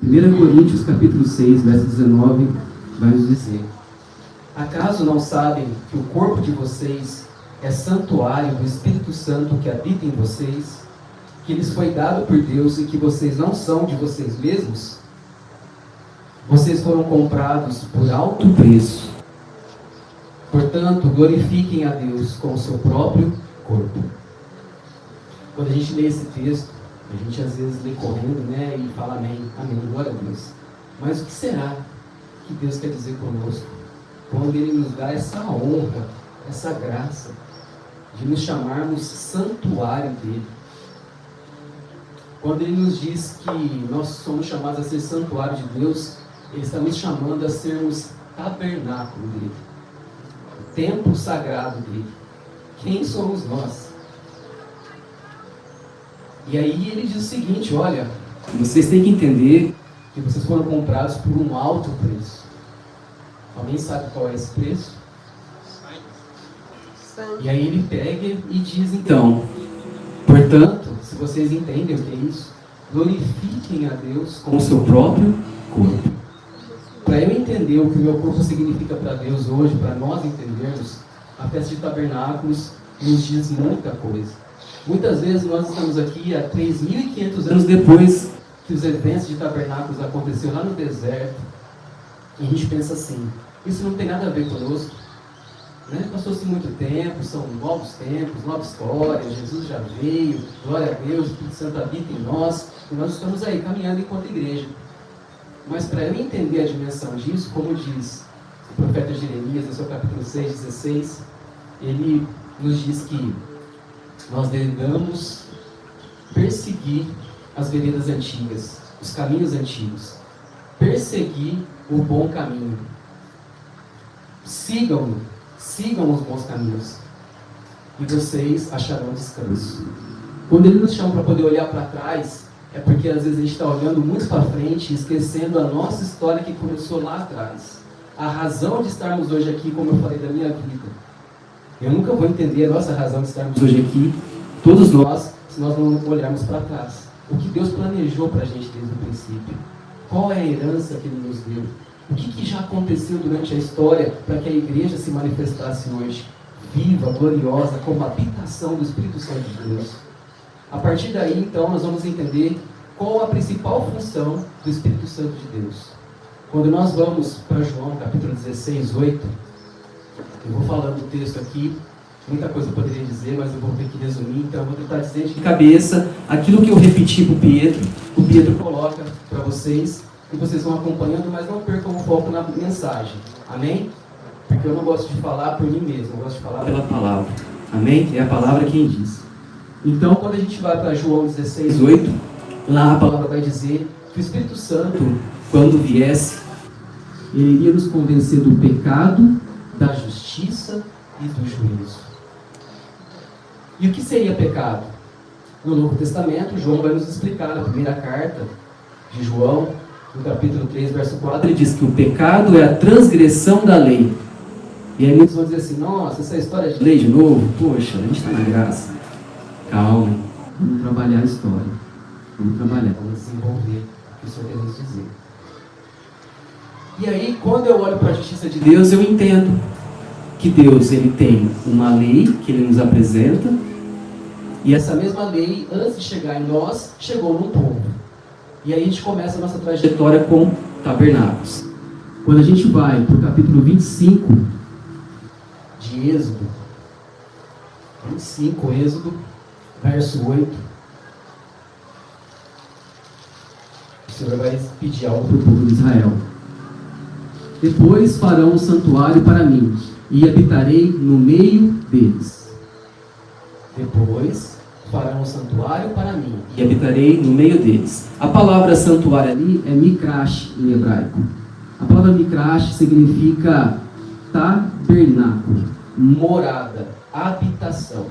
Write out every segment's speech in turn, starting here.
1 Coríntios capítulo 6, verso 19, vai nos dizer: acaso não sabem que o corpo de vocês é santuário do Espírito Santo que habita em vocês, que lhes foi dado por Deus e que vocês não são de vocês mesmos? Vocês foram comprados por alto preço. Portanto, glorifiquem a Deus com o seu próprio corpo. Quando a gente lê esse texto, a gente às vezes lê correndo, né, e fala amém, amém, glória a Deus. Mas o que será que Deus quer dizer conosco quando Ele nos dá essa honra, essa graça de nos chamarmos santuário dEle? Quando Ele nos diz que nós somos chamados a ser santuário de Deus, Ele está nos chamando a sermos tabernáculo dEle, o templo sagrado dEle. Quem somos nós? E aí Ele diz o seguinte: olha, vocês têm que entender que vocês foram comprados por um alto preço. Alguém sabe qual é esse preço? E aí Ele pega e diz então: portanto, se vocês entendem o que é isso, glorifiquem a Deus com o seu próprio corpo. Para eu entender o que o meu corpo significa para Deus hoje, para nós entendermos, a festa de tabernáculos nos diz muita coisa. Muitas vezes nós estamos aqui há 3.500 anos depois que os eventos de tabernáculos aconteceram lá no deserto, e a gente pensa assim: isso não tem nada a ver conosco, né? Passou-se muito tempo, são novos tempos, nova história, Jesus já veio, glória a Deus, o Espírito Santo habita em nós, e nós estamos aí caminhando enquanto igreja. Mas para eu entender a dimensão disso, como diz o profeta Jeremias, no seu capítulo 6, 16, ele nos diz que nós devemos perseguir as veredas antigas, os caminhos antigos, perseguir o bom caminho. Sigam os bons caminhos e vocês acharão descanso. Quando Ele nos chama para poder olhar para trás, é porque às vezes a gente está olhando muito para frente, esquecendo a nossa história que começou lá atrás. A razão de estarmos hoje aqui, como eu falei da minha vida. Eu nunca vou entender a nossa razão de estarmos hoje aqui, todos nós, se nós não olharmos para trás. O que Deus planejou para a gente desde o princípio. Qual é a herança que Ele nos deu? O que já aconteceu durante a história para que a igreja se manifestasse hoje, viva, gloriosa, como habitação do Espírito Santo de Deus? A partir daí, então, nós vamos entender qual a principal função do Espírito Santo de Deus. Quando nós vamos para João, capítulo 16, 8, eu vou falando o texto aqui, muita coisa eu poderia dizer, mas eu vou ter que resumir, então eu vou tentar dizer de cabeça aquilo que eu repeti para o Pedro coloca para vocês, e vocês vão acompanhando, mas não percam o foco na mensagem, amém? Porque eu não gosto de falar por mim mesmo, eu gosto de falar pela palavra, amém? É a palavra quem diz. Então, quando a gente vai para João 16, 8, lá a palavra vai dizer que o Espírito Santo, quando viesse, ele iria nos convencer do pecado, da justiça e do juízo. E o que seria pecado? No Novo Testamento, João vai nos explicar na primeira carta de João, no capítulo 3, verso 4, ele diz que o pecado é a transgressão da lei. E aí muitos vão dizer assim: nossa, essa história de lei de novo, poxa, a gente está na graça. Calma, vamos trabalhar a história, vamos desenvolver o que o Senhor quer nos dizer. E aí, quando eu olho para a justiça de Deus, eu entendo que Deus, Ele tem uma lei que Ele nos apresenta, e essa mesma lei, antes de chegar em nós, chegou num povo. E aí a gente começa a nossa trajetória com tabernáculos. Quando a gente vai para o capítulo 25 de Êxodo, 25, Êxodo, verso 8, o Senhor vai pedir algo para o povo de Israel. Depois farão um santuário para mim, e habitarei no meio deles. Depois farão um santuário para mim, e habitarei no meio deles. A palavra santuário ali é mikrash em hebraico. A palavra mikrash significa tabernáculo, morada, habitação.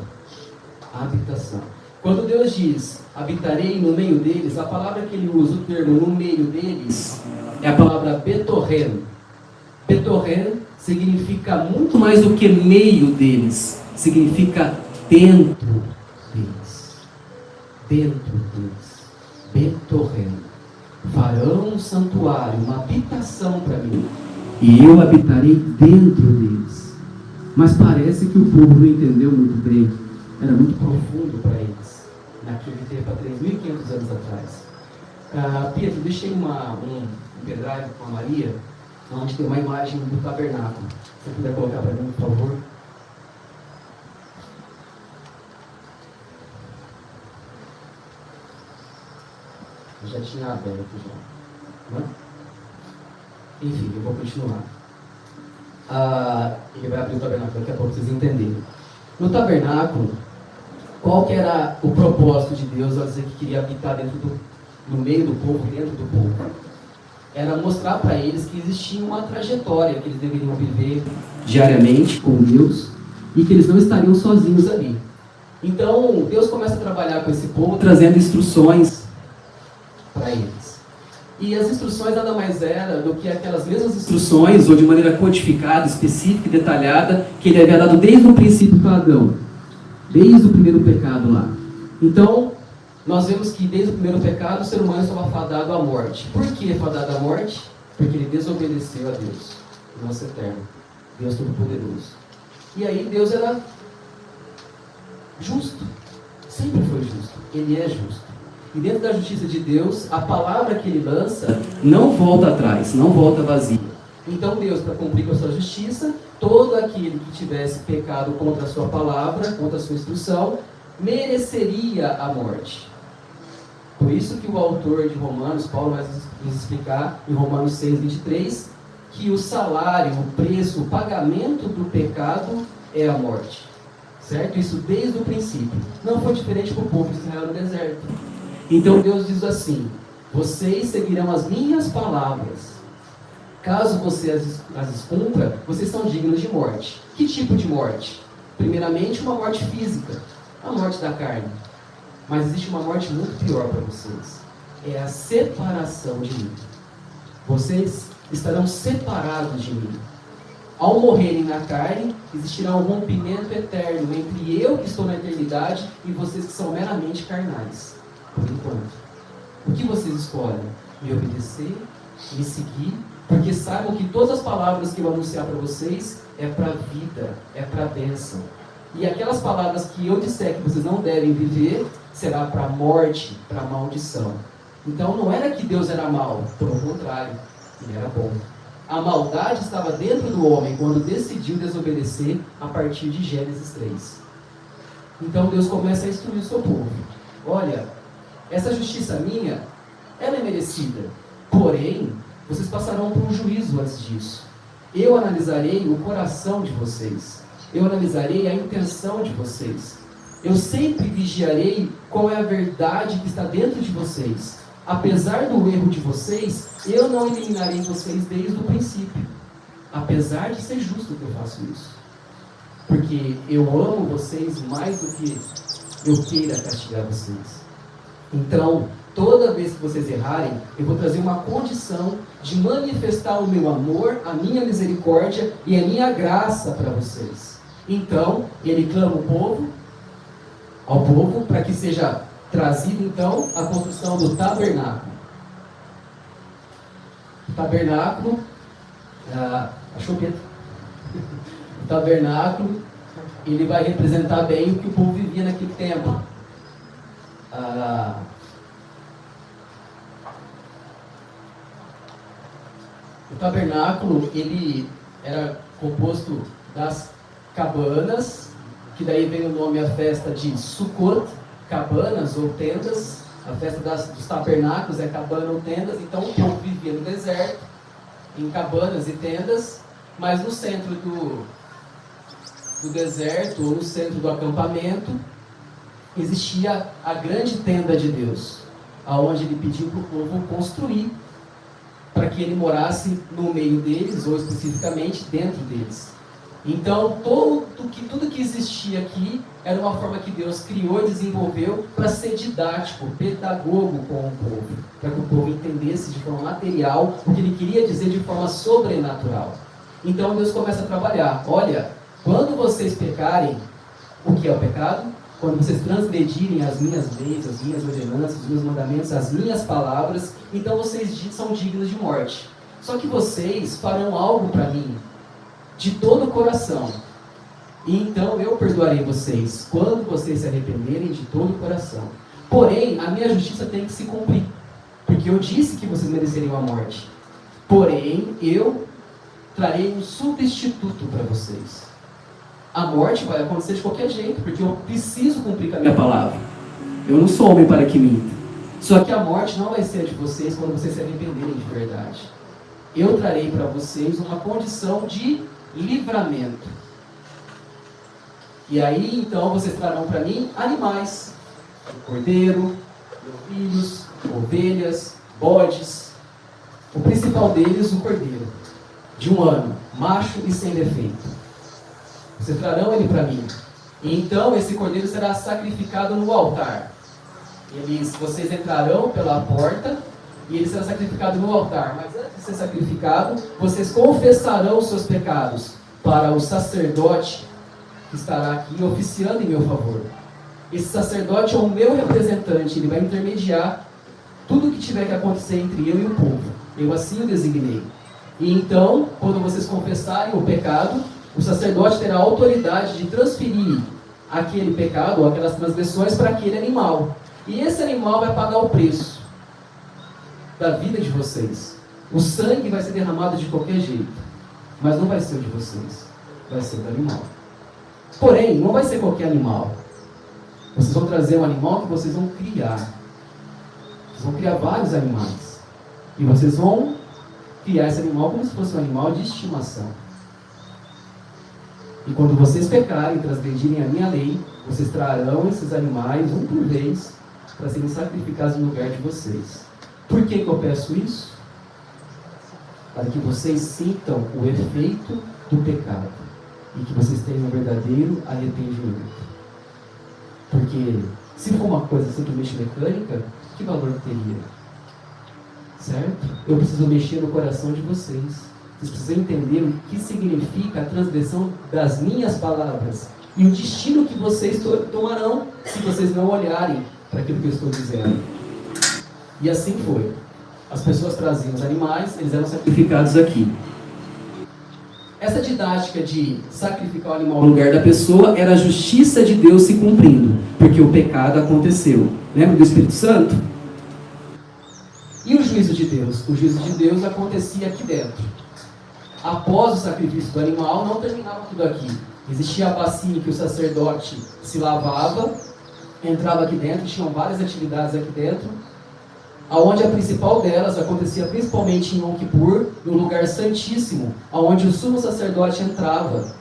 Habitação. Quando Deus diz habitarei no meio deles, a palavra que Ele usa, o termo no meio deles, é a palavra betorren. Betorren significa muito mais do que meio deles, significa dentro deles. Dentro deles. Betorren. farão um santuário, uma habitação para mim, e eu habitarei dentro deles. Mas parece que o povo não entendeu muito bem, era muito profundo para eles, naquele tempo, há 3.500 anos atrás. Pedro, deixei um pendrive com a Maria, onde tem uma imagem do tabernáculo. Se você puder colocar para mim, por favor. Eu já tinha aberto já. Né? Enfim, eu vou continuar. Ele vai abrir o tabernáculo daqui a pouco, vocês entenderem. No tabernáculo, qual que era o propósito de Deus ao dizer que queria habitar no meio do povo, dentro do povo? Era mostrar para eles que existia uma trajetória que eles deveriam viver diariamente com Deus e que eles não estariam sozinhos ali. Então, Deus começa a trabalhar com esse povo, trazendo instruções para eles. E as instruções nada mais eram do que aquelas mesmas instruções, ou de maneira codificada, específica e detalhada, que ele havia dado desde o princípio para Adão, desde o primeiro pecado lá. Então, nós vemos que desde o primeiro pecado o ser humano estava fadado à morte. Por que fadado à morte? Porque ele desobedeceu a Deus, o nosso eterno, Deus Todo-Poderoso. E aí Deus era justo, sempre foi justo, ele é justo. E dentro da justiça de Deus, a palavra que ele lança não volta atrás, não volta vazia. Então Deus, para cumprir com a sua justiça, todo aquele que tivesse pecado contra a sua palavra, contra a sua instrução, mereceria a morte. Por isso que o autor de Romanos, Paulo, vai nos explicar em Romanos 6:23, que o salário, o preço, o pagamento do pecado é a morte. Certo? Isso desde o princípio. Não foi diferente para o povo de Israel no deserto. Então Deus diz assim: vocês seguirão as minhas palavras. Caso você as descumpra, vocês são dignos de morte. Que tipo de morte? Primeiramente, uma morte física, a morte da carne. Mas existe uma morte muito pior para vocês. É a separação de mim. Vocês estarão separados de mim. Ao morrerem na carne, existirá um rompimento eterno entre eu, que estou na eternidade, e vocês que são meramente carnais. Por enquanto. O que vocês escolhem? Me obedecer? Me seguir? Porque saibam que todas as palavras que eu anunciar para vocês é para a vida, é para a bênção. E aquelas palavras que eu disser que vocês não devem viver, será para a morte, para a maldição. Então não era que Deus era mau, pelo contrário, ele era bom. A maldade estava dentro do homem quando decidiu desobedecer a partir de Gênesis 3. Então Deus começa a instruir o seu povo. Olha, essa justiça minha, ela é merecida. Porém, vocês passarão por um juízo antes disso. Eu analisarei o coração de vocês. Eu analisarei a intenção de vocês. Eu sempre vigiarei qual é a verdade que está dentro de vocês. Apesar do erro de vocês, eu não eliminarei vocês desde o princípio. Apesar de ser justo que eu faço isso. Porque eu amo vocês mais do que eu queira castigar vocês. Então, toda vez que vocês errarem, eu vou trazer uma condição de manifestar o meu amor, a minha misericórdia e a minha graça para vocês. Então, ele clama ao povo, para que seja trazido, então, a construção do tabernáculo. O tabernáculo, achou Pedro? O tabernáculo, ele vai representar bem o que o povo vivia naquele tempo. O tabernáculo, ele era composto das cabanas, que daí vem o nome, a festa de Sukkot, cabanas ou tendas. A festa dos tabernáculos é cabana ou tendas. Então o povo vivia no deserto, em cabanas e tendas, mas no centro do deserto, ou no centro do acampamento, existia a grande tenda de Deus, aonde ele pediu para o povo construir, para que ele morasse no meio deles, ou especificamente dentro deles. Então, tudo que existia aqui era uma forma que Deus criou e desenvolveu para ser didático, pedagogo com o povo, para que o povo entendesse de forma material o que ele queria dizer de forma sobrenatural. Então, Deus começa a trabalhar. Olha, quando vocês pecarem, o que é o pecado? quando vocês transgredirem as minhas leis, as minhas ordenanças, os meus mandamentos, as minhas palavras, então vocês são dignos de morte. Só que vocês farão algo para mim, de todo o coração. E então eu perdoarei vocês, quando vocês se arrependerem de todo o coração. Porém, a minha justiça tem que se cumprir, porque eu disse que vocês mereceriam a morte. Porém, eu trarei um substituto para vocês. A morte vai acontecer de qualquer jeito, porque eu preciso cumprir com a minha palavra. Eu não sou homem para que minta. Só que a morte não vai ser de vocês quando vocês se arrependerem de verdade. Eu trarei para vocês uma condição de livramento. E aí, então, vocês trarão para mim animais. Cordeiro, novilhos, ovelhas, bodes. O principal deles, o cordeiro. De 1 ano, macho e sem defeito. Vocês trarão ele para mim. E então esse cordeiro será sacrificado no altar. Vocês entrarão pela porta e ele será sacrificado no altar. Mas antes de ser sacrificado, vocês confessarão os seus pecados para o sacerdote que estará aqui oficiando em meu favor. Esse sacerdote é o meu representante, ele vai intermediar tudo o que tiver que acontecer entre eu e o povo. Eu assim o designei. E então, quando vocês confessarem o pecado, o sacerdote terá a autoridade de transferir aquele pecado, ou aquelas transgressões, para aquele animal. E esse animal vai pagar o preço da vida de vocês. O sangue vai ser derramado de qualquer jeito, mas não vai ser o de vocês, vai ser do animal. Porém, não vai ser qualquer animal. Vocês vão trazer um animal que vocês vão criar. Vocês vão criar vários animais. E vocês vão criar esse animal como se fosse um animal de estimação. E quando vocês pecarem, transgredirem a minha lei, vocês trarão esses animais, um por vez, para serem sacrificados no lugar de vocês. Por que eu peço isso? Para que vocês sintam o efeito do pecado e que vocês tenham um verdadeiro arrependimento. Porque se for uma coisa simplesmente mecânica, que valor teria? Certo? Eu preciso mexer no coração de vocês. Vocês precisam entender o que significa a transgressão das minhas palavras e o destino que vocês tomarão se vocês não olharem para aquilo que eu estou dizendo. E assim foi. As pessoas traziam os animais, eles eram sacrificados aqui. Essa didática de sacrificar o animal no lugar da pessoa era a justiça de Deus se cumprindo, porque o pecado aconteceu. Lembra do Espírito Santo? E o juízo de Deus? O juízo de Deus acontecia aqui dentro. Após o sacrifício do animal, não terminava tudo aqui. Existia a bacia em que o sacerdote se lavava, entrava aqui dentro, tinham várias atividades aqui dentro, aonde a principal delas acontecia principalmente em Yom Kippur, no lugar santíssimo, aonde o sumo sacerdote entrava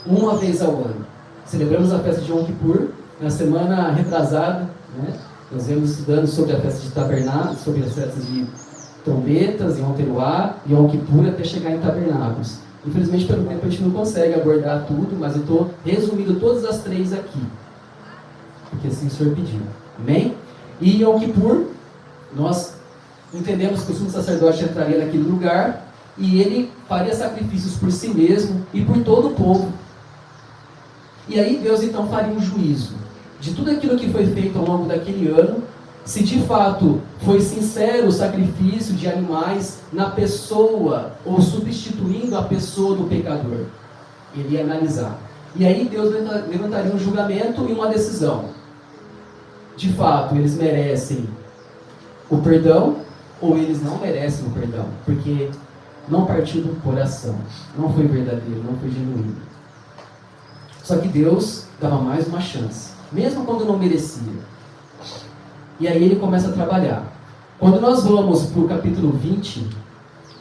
uma vez ao ano. Celebramos a festa de Yom Kippur na semana retrasada, né? Nós viemos estudando sobre a festa de tabernáculos, sobre as festas de trombetas, Yom Teruah, Yom Kippur, até chegar em tabernáculos. Infelizmente, pelo tempo, a gente não consegue abordar tudo, mas eu estou resumindo todas as 3 aqui, porque assim o Senhor pediu. Amém? E Yom Kippur, nós entendemos que o sumo sacerdote entraria naquele lugar e ele faria sacrifícios por si mesmo e por todo o povo. E aí Deus então faria um juízo de tudo aquilo que foi feito ao longo daquele ano, se de fato foi sincero o sacrifício de animais na pessoa, ou substituindo a pessoa do pecador. Ele ia analisar. E aí Deus levantaria um julgamento e uma decisão. De fato, eles merecem o perdão, ou eles não merecem o perdão, porque não partiu do coração, não foi verdadeiro, não foi genuíno. Só que Deus dava mais uma chance, mesmo quando não merecia. E aí ele começa a trabalhar. Quando nós vamos para o capítulo 20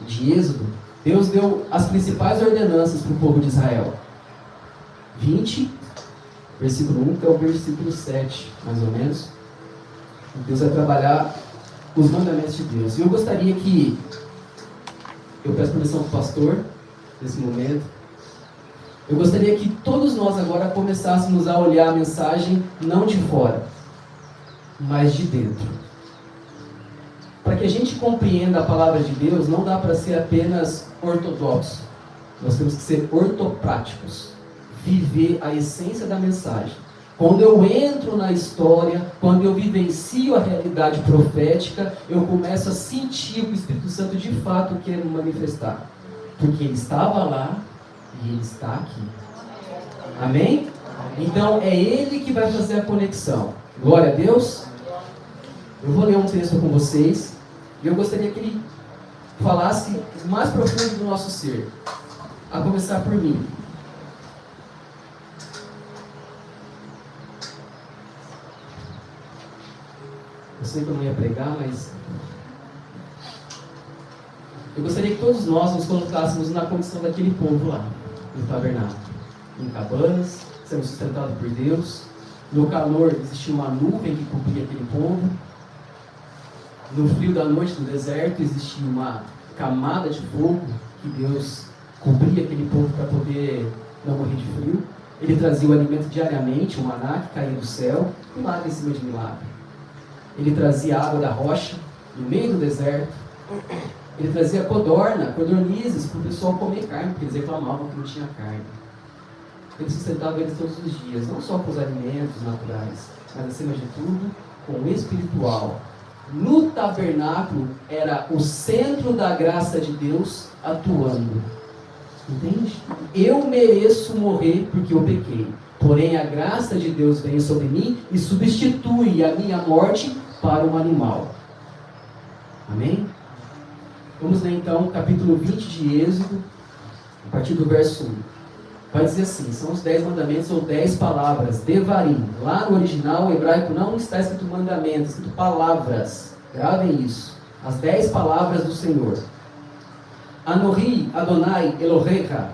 de Êxodo, Deus deu as principais ordenanças para o povo de Israel. 20, versículo 1, que é o versículo 7, mais ou menos. Deus vai trabalhar os mandamentos de Deus. E eu gostaria que, eu peço permissão para o pastor, nesse momento, eu gostaria que todos nós agora começássemos a olhar a mensagem não de fora, mas de dentro. Para que a gente compreenda a palavra de Deus, não dá para ser apenas ortodoxo. Nós temos que ser ortopráticos. Viver a essência da mensagem. Quando eu entro na história, quando eu vivencio a realidade profética, eu começo a sentir o que o Espírito Santo de fato quer manifestar. Porque ele estava lá e ele está aqui. Amém? Então é ele que vai fazer a conexão. Glória a Deus. Eu vou ler um texto com vocês e eu gostaria que ele falasse o mais profundo do nosso ser. A começar por mim. Eu sei que eu não ia pregar, mas eu gostaria que todos nós nos colocássemos na condição daquele povo lá, no tabernáculo, em cabanas, sendo sustentado por Deus. No calor existia uma nuvem que cobria aquele povo. No frio da noite, no deserto, existia uma camada de fogo que Deus cobria aquele povo para poder não morrer de frio. Ele trazia o alimento diariamente, o maná que caía do céu, milagre em cima de milagre. Ele trazia água da rocha, no meio do deserto. Ele trazia codornizes para o pessoal comer carne, porque eles reclamavam que não tinha carne. Ele sustentava eles todos os dias, não só com os alimentos naturais, mas acima de tudo, com o espiritual. No tabernáculo era o centro da graça de Deus atuando. Entende? Eu mereço morrer porque eu pequei. Porém a graça de Deus vem sobre mim e substitui a minha morte para um animal. Amém? Vamos ler então o capítulo 20 de Êxodo, a partir do verso 1. Vai dizer assim, são os 10 mandamentos ou 10 palavras, Devarim. Lá no original hebraico não está escrito mandamentos, está escrito palavras. Gravem isso. As 10 palavras do Senhor. Anohi Adonai Elohecha.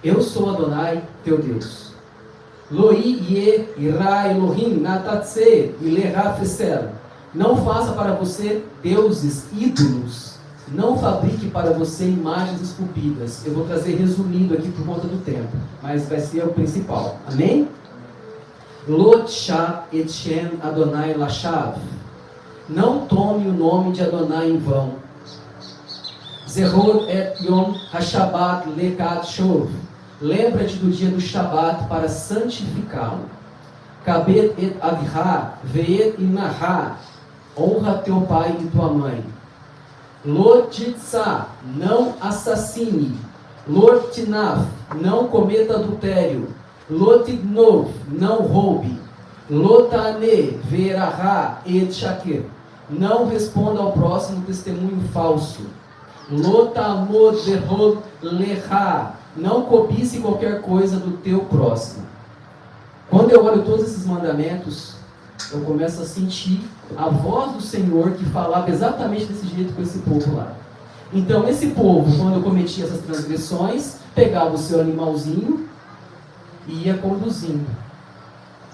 Eu sou Adonai, teu Deus. Loi Ye Ira Elohim Natatse Ileha Fesel. Não faça para você deuses, ídolos. Não fabrique para você imagens esculpidas. Eu vou trazer resumido aqui por conta do tempo, mas vai ser o principal. Amém? Lo tcha et shem Adonai lashav. Não tome o nome de Adonai em vão. Zeror et yom hashabat lekat shov. Lembra-te do dia do Shabat para santificá-lo. Kabet et avihá veet imahá. Honra teu pai e tua mãe. Lotitsa, não assassine. Lotinaf, não cometa adultério. Lotignov, não roube. Lotane, verahá, et shakir, não responda ao próximo testemunho falso. Lotamod verhod leha, não cobice qualquer coisa do teu próximo. Quando eu olho todos esses mandamentos, eu começo a sentir a voz do Senhor que falava exatamente desse jeito com esse povo lá. Então esse povo, quando cometia essas transgressões, pegava o seu animalzinho e ia conduzindo.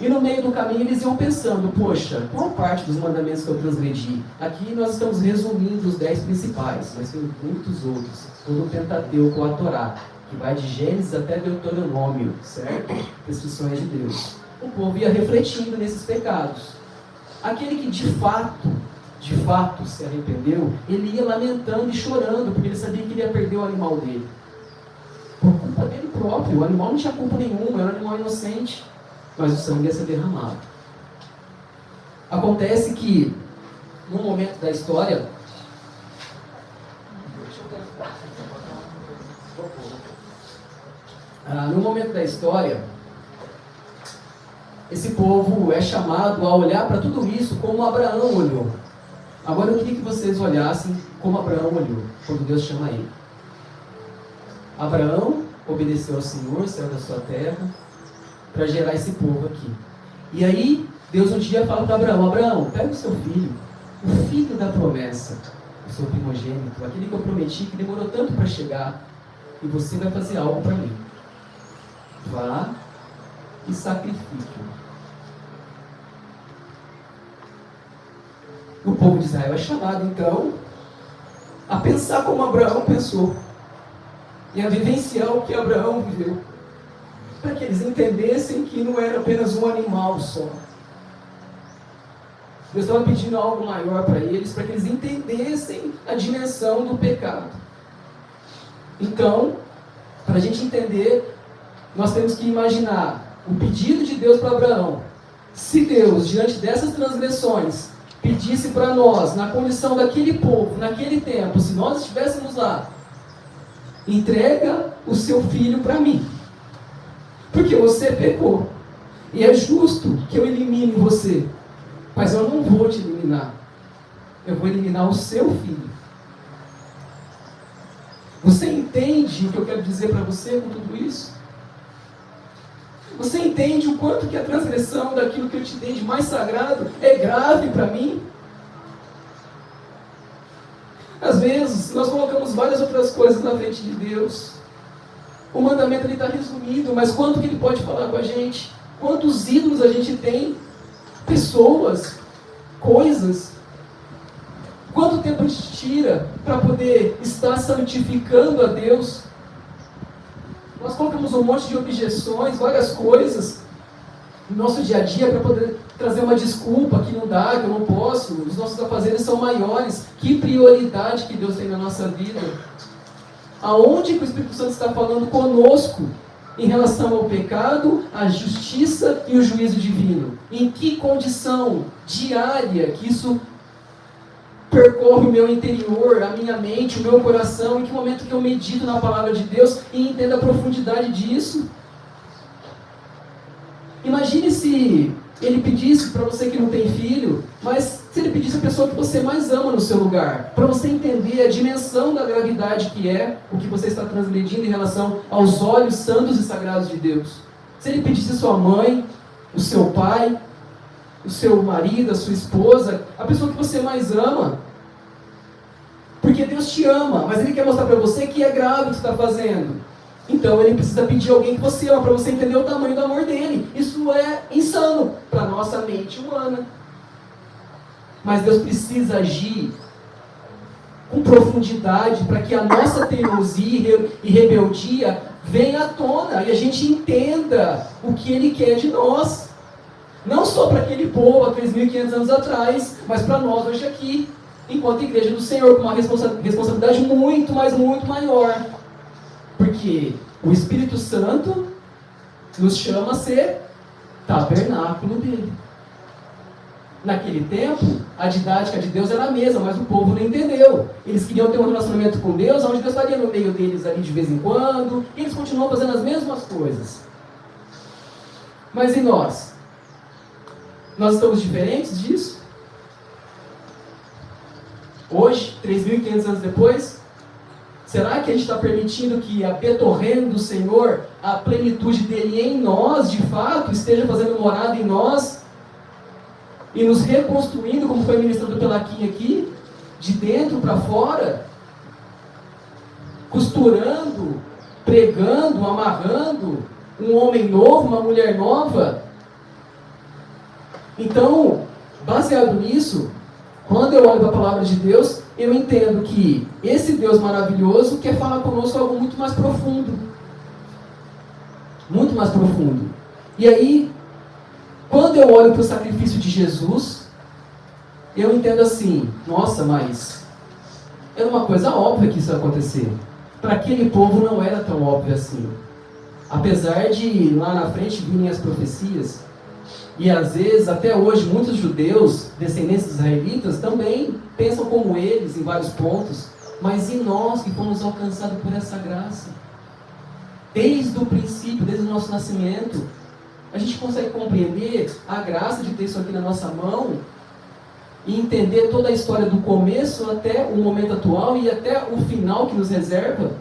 E no meio do caminho eles iam pensando, poxa, qual parte dos mandamentos que eu transgredi? Aqui nós estamos resumindo os 10 principais, mas tem muitos outros. Todo o Pentateuco, a Torá, que vai de Gênesis até Deuteronômio, certo? Prescrições de Deus. O povo ia refletindo nesses pecados. Aquele que de fato se arrependeu, ele ia lamentando e chorando, porque ele sabia que ele ia perder o animal dele. Por culpa dele próprio, o animal não tinha culpa nenhuma, era um animal inocente, mas o sangue ia ser derramado. Acontece que, num momento da história, esse povo é chamado a olhar para tudo isso como Abraão olhou. Agora eu queria que vocês olhassem como Abraão olhou, quando Deus chama ele. Abraão obedeceu ao Senhor, saiu da sua terra, para gerar esse povo aqui. E aí, Deus um dia fala para Abraão, Abraão, pega o seu filho, o filho da promessa, o seu primogênito, aquele que eu prometi, que demorou tanto para chegar, e você vai fazer algo para mim. Vá e sacrifique-o. O povo de Israel é chamado, então, a pensar como Abraão pensou, e a vivenciar o que Abraão viveu, para que eles entendessem que não era apenas um animal só. Deus estava pedindo algo maior para eles, para que eles entendessem a dimensão do pecado. Então, para a gente entender, nós temos que imaginar o pedido de Deus para Abraão. Se Deus, diante dessas transgressões, pedisse para nós, na condição daquele povo, naquele tempo, se nós estivéssemos lá, entrega o seu filho para mim, porque você pecou, e é justo que eu elimine você, mas eu não vou te eliminar, eu vou eliminar o seu filho. Você entende o que eu quero dizer para você com tudo isso? Você entende o quanto que a transgressão daquilo que eu te dei de mais sagrado é grave para mim? Às vezes, nós colocamos várias outras coisas na frente de Deus. O mandamento está resumido, mas quanto que Ele pode falar com a gente? Quantos ídolos a gente tem? Pessoas, coisas. Quanto tempo a gente tira para poder estar santificando a Deus? Nós colocamos um monte de objeções, várias coisas no nosso dia a dia para poder trazer uma desculpa que não dá, que eu não posso, os nossos afazeres são maiores. Que prioridade que Deus tem na nossa vida? Aonde que o Espírito Santo está falando conosco em relação ao pecado, à justiça e o juízo divino? Em que condição diária que isso percorre o meu interior, a minha mente, o meu coração? Em que momento que eu medito na palavra de Deus e entendo a profundidade disso? Imagine se Ele pedisse para você que não tem filho, mas se Ele pedisse a pessoa que você mais ama no seu lugar, para você entender a dimensão da gravidade que é o que você está transgredindo em relação aos olhos santos e sagrados de Deus. Se Ele pedisse sua mãe, o seu pai, o seu marido, a sua esposa, a pessoa que você mais ama, porque Deus te ama, mas Ele quer mostrar para você que é grave o que você está fazendo. Então Ele precisa pedir alguém que você ama, para você entender o tamanho do amor dele. Isso é insano para a nossa mente humana. Mas Deus precisa agir com profundidade para que a nossa teimosia e rebeldia venha à tona e a gente entenda o que Ele quer de nós. Não só para aquele povo há 3.500 anos atrás, mas para nós hoje aqui, enquanto Igreja do Senhor, com uma responsabilidade muito, mas muito maior. Porque o Espírito Santo nos chama a ser tabernáculo dele. Naquele tempo, a didática de Deus era a mesma, mas o povo não entendeu. Eles queriam ter um relacionamento com Deus, onde Deus estaria no meio deles ali de vez em quando, e eles continuam fazendo as mesmas coisas. Mas e nós? Nós estamos diferentes disso? Hoje, 3.500 anos depois, será que a gente está permitindo que a betorreno do Senhor, a plenitude dele em nós, de fato, esteja fazendo morada em nós e nos reconstruindo, como foi ministrado pela Kim aqui, de dentro para fora, costurando, pregando, amarrando um homem novo, uma mulher nova? Então, baseado nisso, quando eu olho para a palavra de Deus, eu entendo que esse Deus maravilhoso quer falar conosco algo muito mais profundo. Muito mais profundo. E aí, quando eu olho para o sacrifício de Jesus, eu entendo assim, nossa, mas era uma coisa óbvia que isso ia acontecer. Para aquele povo não era tão óbvio assim. Apesar de lá na frente virem as profecias, e às vezes, até hoje, muitos judeus, descendentes dos israelitas, também pensam como eles em vários pontos. Mas e nós que fomos alcançados por essa graça? Desde o princípio, desde o nosso nascimento, a gente consegue compreender a graça de ter isso aqui na nossa mão e entender toda a história do começo até o momento atual e até o final que nos reserva.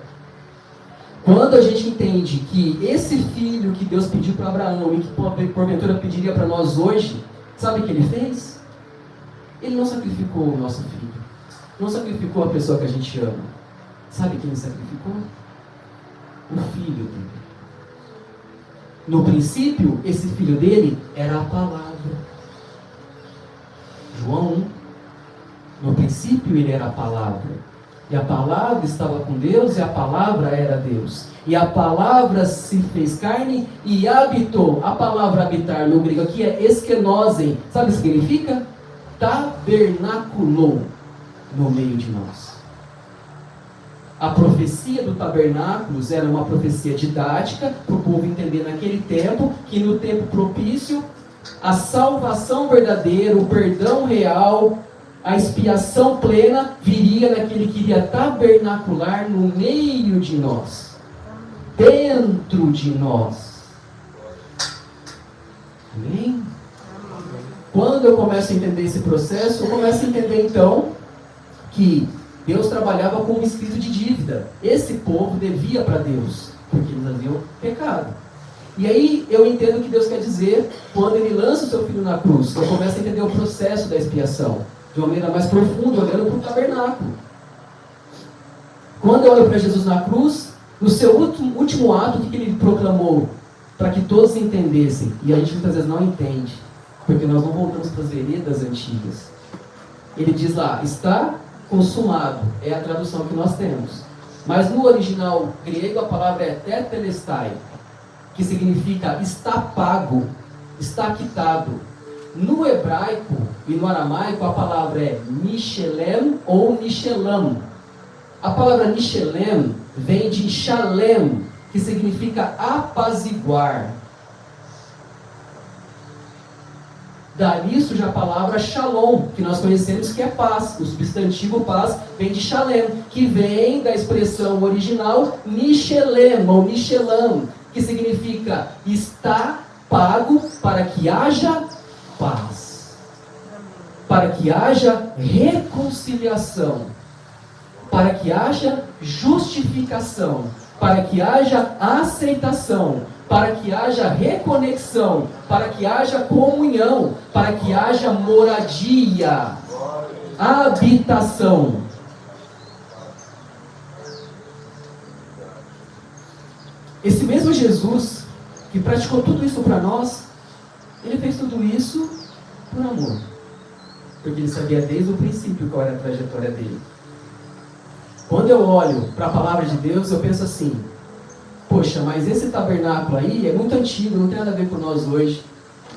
Quando a gente entende que esse filho que Deus pediu para Abraão e que porventura pediria para nós hoje, sabe o que ele fez? Ele não sacrificou o nosso filho. Não sacrificou a pessoa que a gente ama. Sabe quem ele sacrificou? O filho dele. No princípio, esse filho dele era a palavra. João 1. No princípio ele era a palavra. E a palavra estava com Deus, e a palavra era Deus. E a palavra se fez carne e habitou. A palavra habitar no grego aqui é esquenosen. Sabe o que significa? Tabernaculou no meio de nós. A profecia do tabernáculo era uma profecia didática, para o povo entender naquele tempo, que no tempo propício, A salvação verdadeira, o perdão real, a expiação plena viria naquele que iria tabernacular no meio de nós, dentro de nós. Amém? Quando eu começo a entender esse processo, eu começo a entender então que Deus trabalhava com um espírito de dívida. Esse povo devia para Deus, porque eles haviam pecado. E aí eu entendo o que Deus quer dizer quando Ele lança o seu Filho na cruz. Eu começo a entender o processo da expiação de uma maneira mais profunda, olhando para o tabernáculo. Quando eu olho para Jesus na cruz, no seu último ato, o que Ele proclamou? Para que todos entendessem. E a gente muitas vezes não entende, porque nós não voltamos para as veredas antigas. Ele diz lá, está consumado, é a tradução que nós temos. Mas no original grego a palavra é tetelestai, que significa está pago, está quitado. No hebraico e no aramaico a palavra é nishelem ou nishelam. A palavra nishelem vem de shalem, que significa apaziguar. Dali surge a palavra shalom, que nós conhecemos que é paz. O substantivo paz vem de shalem, que vem da expressão original nishelem ou nishelam, que significa está pago para que haja paz, para que haja reconciliação, para que haja justificação, para que haja aceitação, para que haja reconexão, para que haja comunhão, para que haja moradia, habitação. Esse mesmo Jesus, que praticou tudo isso para nós, Ele fez tudo isso por amor. Porque Ele sabia desde o princípio qual era a trajetória dele. Quando eu olho para a palavra de Deus, eu penso assim, poxa, mas esse tabernáculo aí é muito antigo, não tem nada a ver com nós hoje.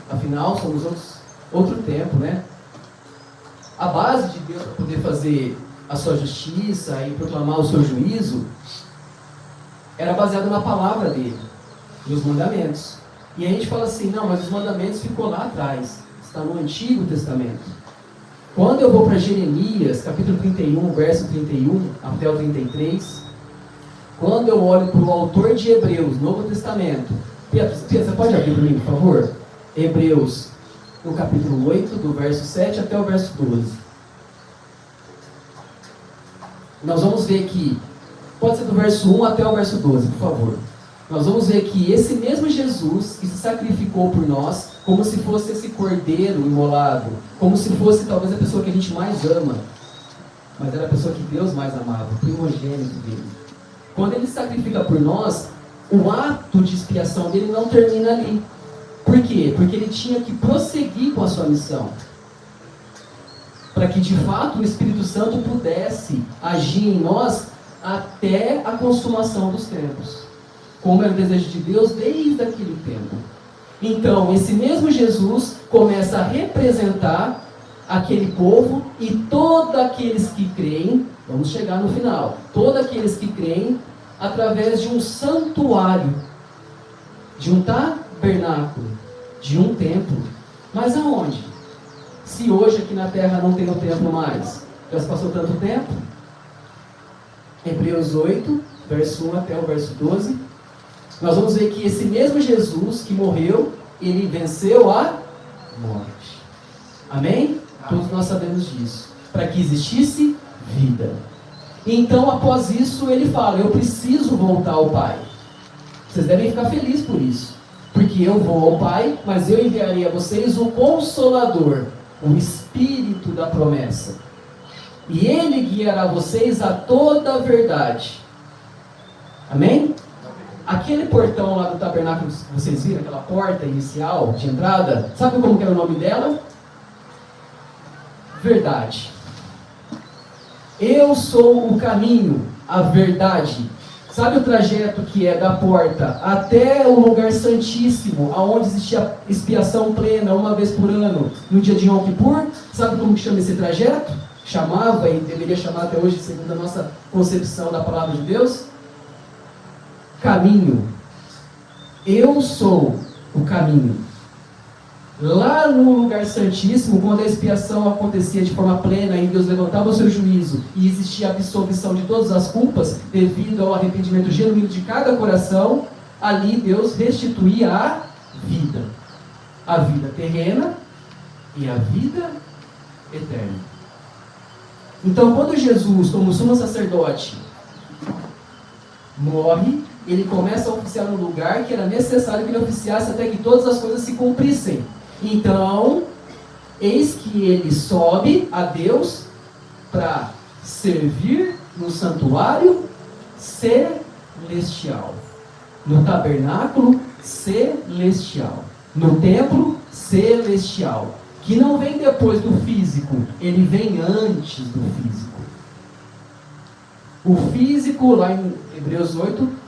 Afinal, somos outro tempo, né? A base de Deus para poder fazer a sua justiça e proclamar o seu juízo era baseado na palavra dele, nos mandamentos. E a gente fala assim, não, mas os mandamentos ficou lá atrás, está no Antigo Testamento. Quando eu vou para Jeremias, capítulo 31, verso 31 até o 33, quando eu olho para o autor de Hebreus, Novo Testamento, Pedro, você pode abrir para mim, por favor? Hebreus, no capítulo 8, do verso 7 até o verso 12. Nós vamos ver que, pode ser do verso 1 até o verso 12, por favor. Nós vamos ver que esse mesmo Jesus que se sacrificou por nós, como se fosse esse cordeiro imolado, como se fosse talvez a pessoa que a gente mais ama, mas era a pessoa que Deus mais amava, o primogênito dele. Quando ele se sacrifica por nós, o ato de expiação dele não termina ali. Por quê? Porque ele tinha que prosseguir com a sua missão. Para que de fato o Espírito Santo pudesse agir em nós até a consumação dos tempos, como era o desejo de Deus desde aquele tempo. Então, esse mesmo Jesus começa a representar aquele povo e todos aqueles que creem, vamos chegar no final, todos aqueles que creem através de um santuário, de um tabernáculo, de um templo. Mas aonde? Se hoje aqui na terra não tem o templo mais, já se passou tanto tempo? Hebreus 8, verso 1 até o verso 12. Nós vamos ver que esse mesmo Jesus que morreu, ele venceu a morte. Amém? Todos nós sabemos disso. Para que existisse vida. Então, após isso, ele fala, eu preciso voltar ao Pai. Vocês devem ficar felizes por isso. Porque eu vou ao Pai, mas eu enviarei a vocês o Consolador, o Espírito da promessa. E ele guiará vocês a toda a verdade. Amém? Aquele portão lá do tabernáculo, vocês viram aquela porta inicial de entrada? Sabe como que era o nome dela? Verdade. Eu sou o caminho, a verdade. Sabe o trajeto que é da porta até o lugar santíssimo, aonde existia expiação plena, uma vez por ano, no dia de Yom Kippur? Sabe como que chama esse trajeto? Chamava e deveria chamar até hoje, segundo a nossa concepção da palavra de Deus, caminho. Eu sou o caminho. Lá no lugar santíssimo, quando a expiação acontecia de forma plena e Deus levantava o seu juízo e existia a absolvição de todas as culpas devido ao arrependimento genuíno de cada coração, ali Deus restituía a vida terrena e a vida eterna. Então, quando Jesus, como sumo sacerdote, morre, ele começa a oficiar no lugar que era necessário que ele oficiasse até que todas as coisas se cumprissem. Então, eis que ele sobe a Deus para servir no santuário celestial, no tabernáculo celestial, no templo celestial, que não vem depois do físico, ele vem antes do físico. O físico, lá em Hebreus 8,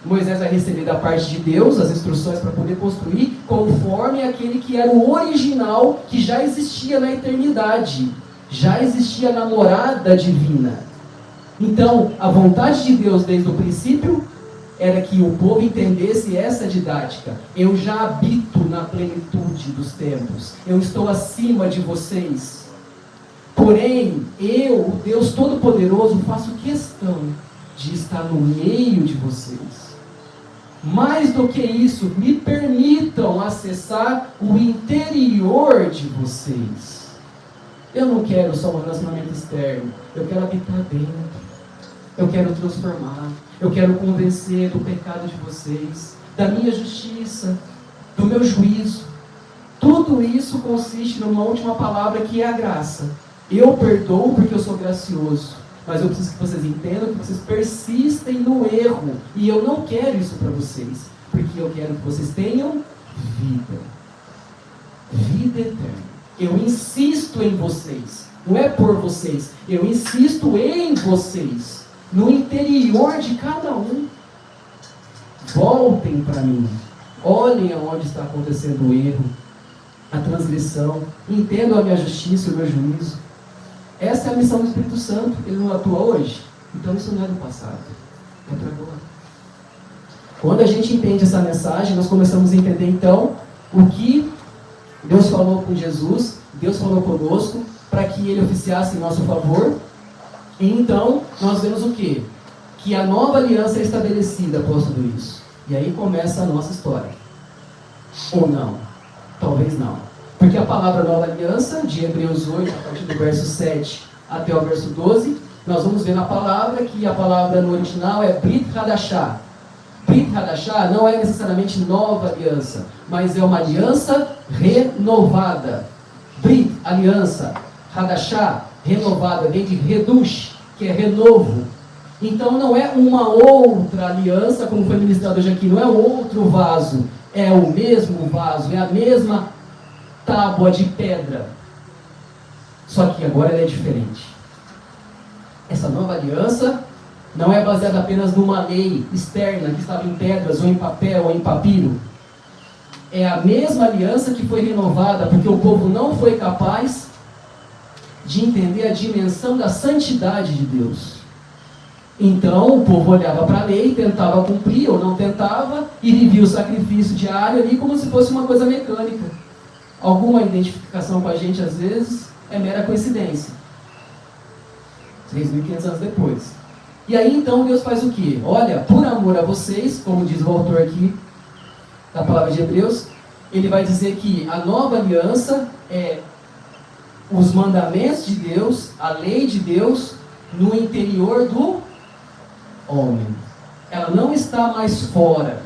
Moisés vai receber da parte de Deus as instruções para poder construir conforme aquele que era o original, que já existia na eternidade, já existia na morada divina. Então, a vontade de Deus desde o princípio era que o povo entendesse essa didática. Eu já habito na plenitude dos tempos, eu estou acima de vocês. Porém, eu, o Deus Todo-Poderoso, faço questão de estar no meio de vocês. Mais do que isso, me permitam acessar o interior de vocês. Eu não quero só um relacionamento externo, eu quero habitar dentro. Eu quero transformar, eu quero convencer do pecado de vocês, da minha justiça, do meu juízo. Tudo isso consiste numa última palavra, que é a graça. Eu perdoo porque eu sou gracioso. Mas eu preciso que vocês entendam que vocês persistem no erro. E eu não quero isso para vocês. Porque eu quero que vocês tenham vida. Vida eterna. Eu insisto em vocês. Não é por vocês. Eu insisto em vocês. No interior de cada um. Voltem para mim. Olhem aonde está acontecendo o erro. A transgressão. Entendam a minha justiça e o meu juízo. Essa é a missão do Espírito Santo. Ele não atua hoje? Então isso não é do passado, é para agora. Quando a gente entende essa mensagem, nós começamos a entender então o que Deus falou com Jesus, Deus falou conosco, para que Ele oficiasse em nosso favor. E então nós vemos o quê? Que a nova aliança é estabelecida após tudo isso. E aí começa a nossa história. Ou não? Talvez não. Porque a palavra nova aliança, de Hebreus 8, a partir do verso 7 até o verso 12, nós vamos ver na palavra que a palavra no original é Brit Hadashah. Brit Hadashah não é necessariamente nova aliança, mas é uma aliança renovada. Brit, aliança. Hadashah, renovada, vem de Redush, que é renovo. Então não é uma outra aliança, como foi ministrado hoje aqui, não é outro vaso, é o mesmo vaso, é a mesma tábua de pedra. Só que agora ela é diferente. Essa nova aliança não é baseada apenas numa lei externa que estava em pedras, ou em papel, ou em papiro. É a mesma aliança que foi renovada porque o povo não foi capaz de entender a dimensão da santidade de Deus. Então o povo olhava para a lei, tentava cumprir ou não tentava, e vivia o sacrifício diário ali como se fosse uma coisa mecânica. Alguma identificação com a gente, às vezes, é mera coincidência. 3.500 anos depois. E aí, então, Deus faz o quê? Olha, por amor a vocês, como diz o autor aqui da palavra de Hebreus, ele vai dizer que a nova aliança é os mandamentos de Deus, a lei de Deus, no interior do homem. Ela não está mais fora,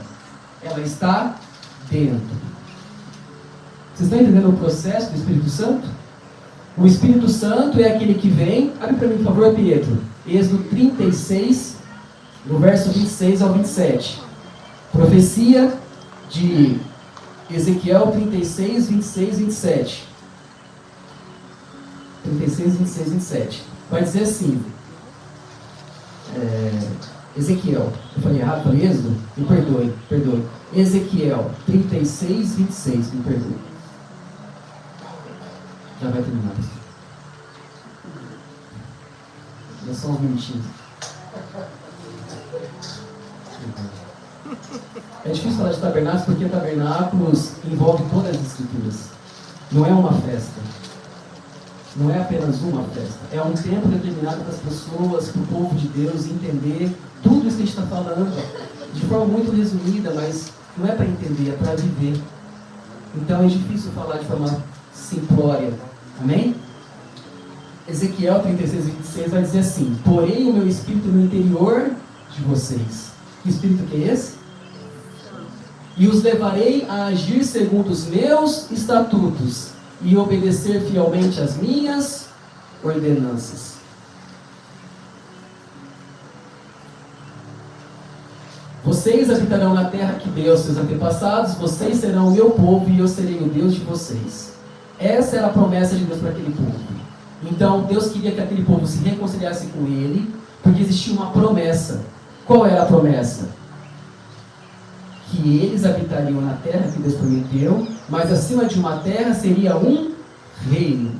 ela está dentro. Vocês estão entendendo o processo do Espírito Santo? O Espírito Santo é aquele que vem... Abre para mim, por favor, Pedro. Êxodo 36, no verso 26 ao 27. Profecia de Ezequiel 36, 26, 27. 36, 26, 27. Vai dizer assim... Ezequiel. Eu falei errado? Falei Êxodo? Me perdoe. Ezequiel 36, 26. Me perdoe. Já vai terminar. É só uns minutinhos. É difícil falar de tabernáculos porque tabernáculos envolve todas as escrituras. Não é uma festa. Não é apenas uma festa. É um tempo determinado para as pessoas, para o povo de Deus entender tudo isso que a gente está falando. De forma muito resumida, mas não é para entender, é para viver. Então é difícil falar de forma simplória. Amém? Ezequiel 36, 26 vai dizer assim: porém o meu espírito no interior de vocês. Que espírito que é esse? E os levarei a agir segundo os meus estatutos e obedecer fielmente às minhas ordenanças. Vocês habitarão na terra que deu aos seus antepassados, vocês serão o meu povo e eu serei o Deus de vocês. Essa era a promessa de Deus para aquele povo. Então Deus queria que aquele povo se reconciliasse com Ele, porque existia uma promessa. Qual era a promessa? Que eles habitariam na terra que Deus prometeu, mas acima de uma terra seria um reino.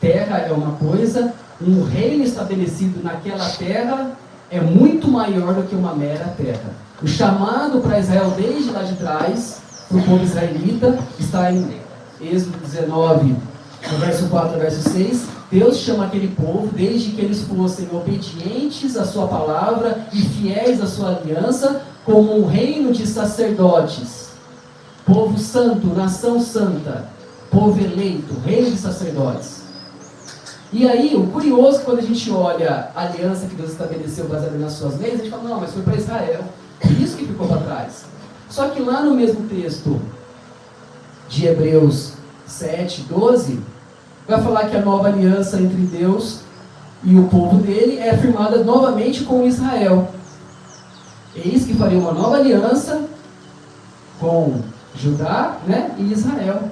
Terra é uma coisa, um reino estabelecido naquela terra é muito maior do que uma mera terra. O chamado para Israel desde lá de trás, para o povo israelita, está em Êxodo 19, no verso 4 ao verso 6. Deus chama aquele povo, desde que eles fossem obedientes à sua palavra e fiéis à sua aliança, como um reino de sacerdotes, povo santo, nação santa, povo eleito, reino de sacerdotes. E aí, o curioso é que quando a gente olha a aliança que Deus estabeleceu baseada nas suas leis, a gente fala, não, mas foi para Israel, isso que ficou para trás. Só que lá no mesmo texto de Hebreus 7, 12, vai falar que a nova aliança entre Deus e o povo dele é firmada novamente com Israel. Eis que farei uma nova aliança com Judá, né, e Israel.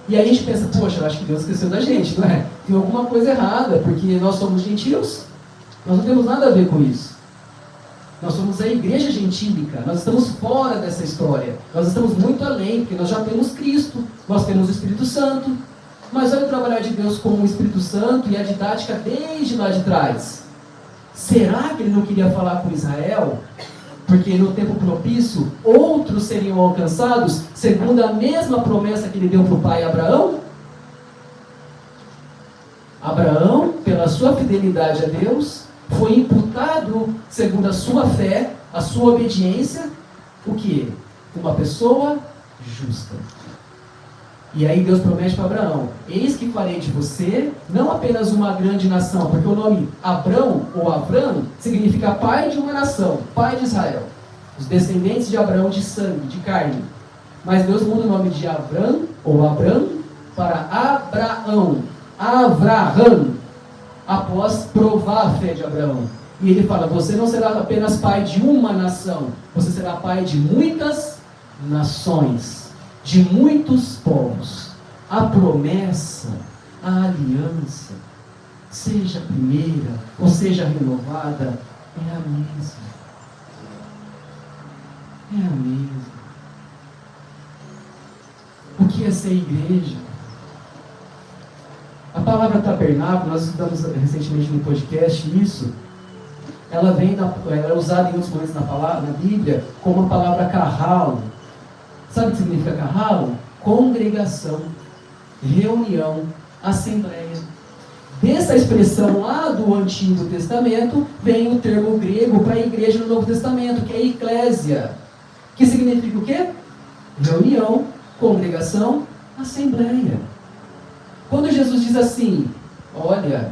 E aí a gente pensa, poxa, eu acho que Deus esqueceu da gente, não é? Tem alguma coisa errada, porque nós somos gentios. Nós não temos nada a ver com isso. Nós somos a igreja gentílica, nós estamos fora dessa história. Nós estamos muito além, porque nós já temos Cristo, nós temos o Espírito Santo. Mas olha o trabalhar de Deus com o Espírito Santo e a didática desde lá de trás. Será que ele não queria falar com Israel? Porque no tempo propício, outros seriam alcançados, segundo a mesma promessa que ele deu para o pai Abraão? Abraão, pela sua fidelidade a Deus, foi imputado, segundo a sua fé, a sua obediência, o quê? Uma pessoa justa. E aí Deus promete para Abraão: eis que farei de você não apenas uma grande nação, porque o nome Abrão ou Avram significa pai de uma nação, pai de Israel, os descendentes de Abraão de sangue, de carne. Mas Deus muda o nome de Avram ou Abram para Abraão, Avraham, após provar a fé de Abraão. E ele fala: você não será apenas pai de uma nação, você será pai de muitas nações, de muitos povos. A promessa, a aliança, seja a primeira ou seja renovada, é a mesma. É a mesma. O que é ser igreja? A palavra tabernáculo, nós estudamos recentemente no podcast isso, ela é usada em outros momentos na Bíblia como a palavra carralo. Sabe o que significa carralo? Congregação, reunião, assembleia. Dessa expressão lá do Antigo Testamento, vem o termo grego para a igreja no Novo Testamento, que é eclésia. Que significa o quê? Reunião, congregação, assembleia. Quando Jesus diz assim: olha,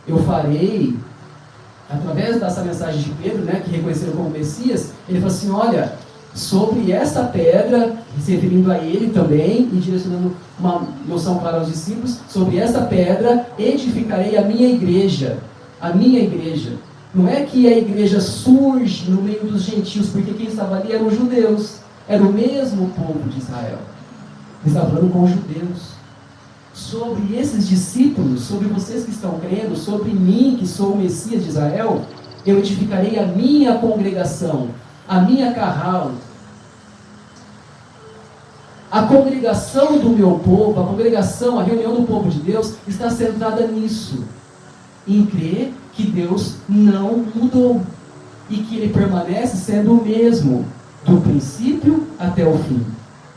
eu farei, através dessa mensagem de Pedro, né, que reconheceram como Messias, ele fala assim: olha, sobre essa pedra, se referindo a ele também, e direcionando uma noção clara aos discípulos, sobre essa pedra edificarei a minha igreja. A minha igreja. Não é que a igreja surge no meio dos gentios, porque quem estava ali eram os judeus. Era o mesmo povo de Israel. Ele estava falando com os judeus. Sobre esses discípulos, sobre vocês que estão crendo, sobre mim, que sou o Messias de Israel, eu edificarei a minha congregação, a minha carral. A congregação do meu povo, a congregação, a reunião do povo de Deus, está centrada nisso. Em crer que Deus não mudou. E que Ele permanece sendo o mesmo, do princípio até o fim.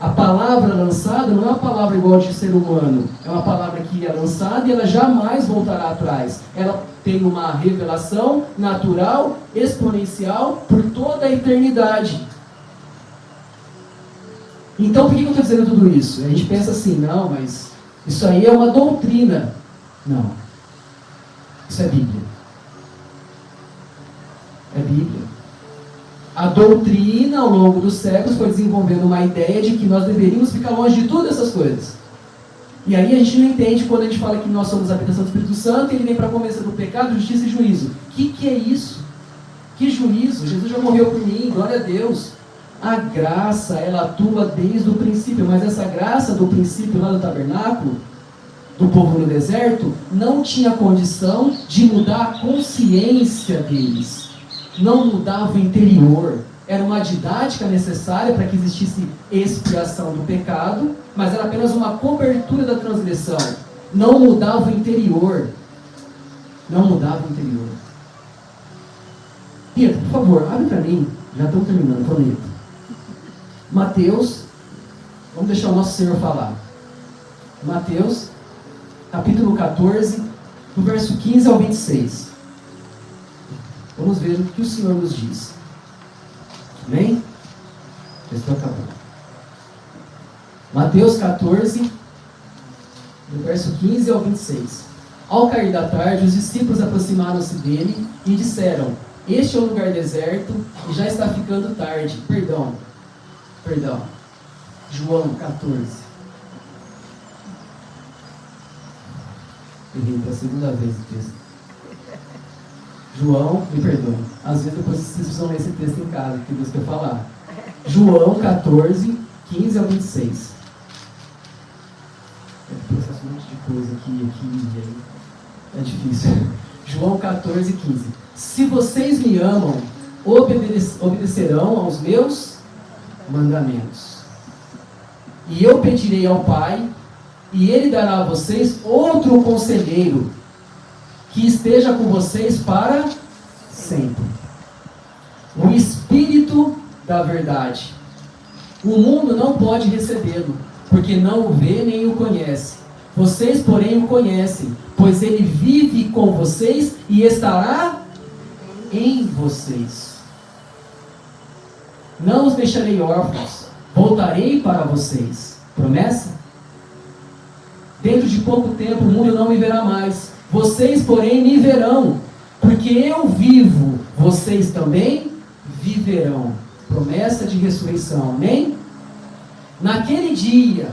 A palavra lançada não é uma palavra igual de ser humano. É uma palavra que é lançada e ela jamais voltará atrás. Ela tem uma revelação natural, exponencial, por toda a eternidade. Então, por que eu estou dizendo tudo isso? A gente pensa assim, não, mas isso aí é uma doutrina. Não. Isso é Bíblia. É Bíblia. A doutrina, ao longo dos séculos, foi desenvolvendo uma ideia de que nós deveríamos ficar longe de todas essas coisas. E aí a gente não entende quando a gente fala que nós somos a habitação do Espírito Santo e ele vem para convencer do pecado, justiça e juízo. O que é isso? Que juízo? Jesus já morreu por mim, glória a Deus. A graça, ela atua desde o princípio, mas essa graça do princípio lá do tabernáculo, do povo no deserto, não tinha condição de mudar a consciência deles. Não mudava o interior. Era uma didática necessária para que existisse expiação do pecado, mas era apenas uma cobertura da transgressão. Não mudava o interior. Não mudava o interior. Pedro, por favor, abre para mim. Já estamos terminando, prometo. Mateus, vamos deixar o nosso Senhor falar. Mateus, capítulo 14, do verso 15 ao 26. Vamos ver o que o Senhor nos diz. Amém? Já estou acabando. Mateus 14, do verso 15 ao 26. Ao cair da tarde, os discípulos aproximaram-se dele e disseram: este é um lugar deserto e já está ficando tarde. Perdão. João 14. Errei pela segunda vez o texto. João, me perdoe. Às vezes depois vocês precisam ler esse texto em casa, que Deus quer falar. João 14, 15 ao 26. Eu penso um monte de coisa aqui, é difícil. João 14, 15. Se vocês me amam, obedecerão aos meus mandamentos. E eu pedirei ao Pai, e Ele dará a vocês outro conselheiro, que esteja com vocês para sempre. O Espírito da verdade. O mundo não pode recebê-lo, porque não o vê nem o conhece. Vocês, porém, o conhecem, pois ele vive com vocês e estará em vocês. Não os deixarei órfãos, voltarei para vocês. Promessa? Dentro de pouco tempo o mundo não me verá mais. Vocês, porém, me verão, porque eu vivo, vocês também viverão. Promessa de ressurreição, amém? Naquele dia,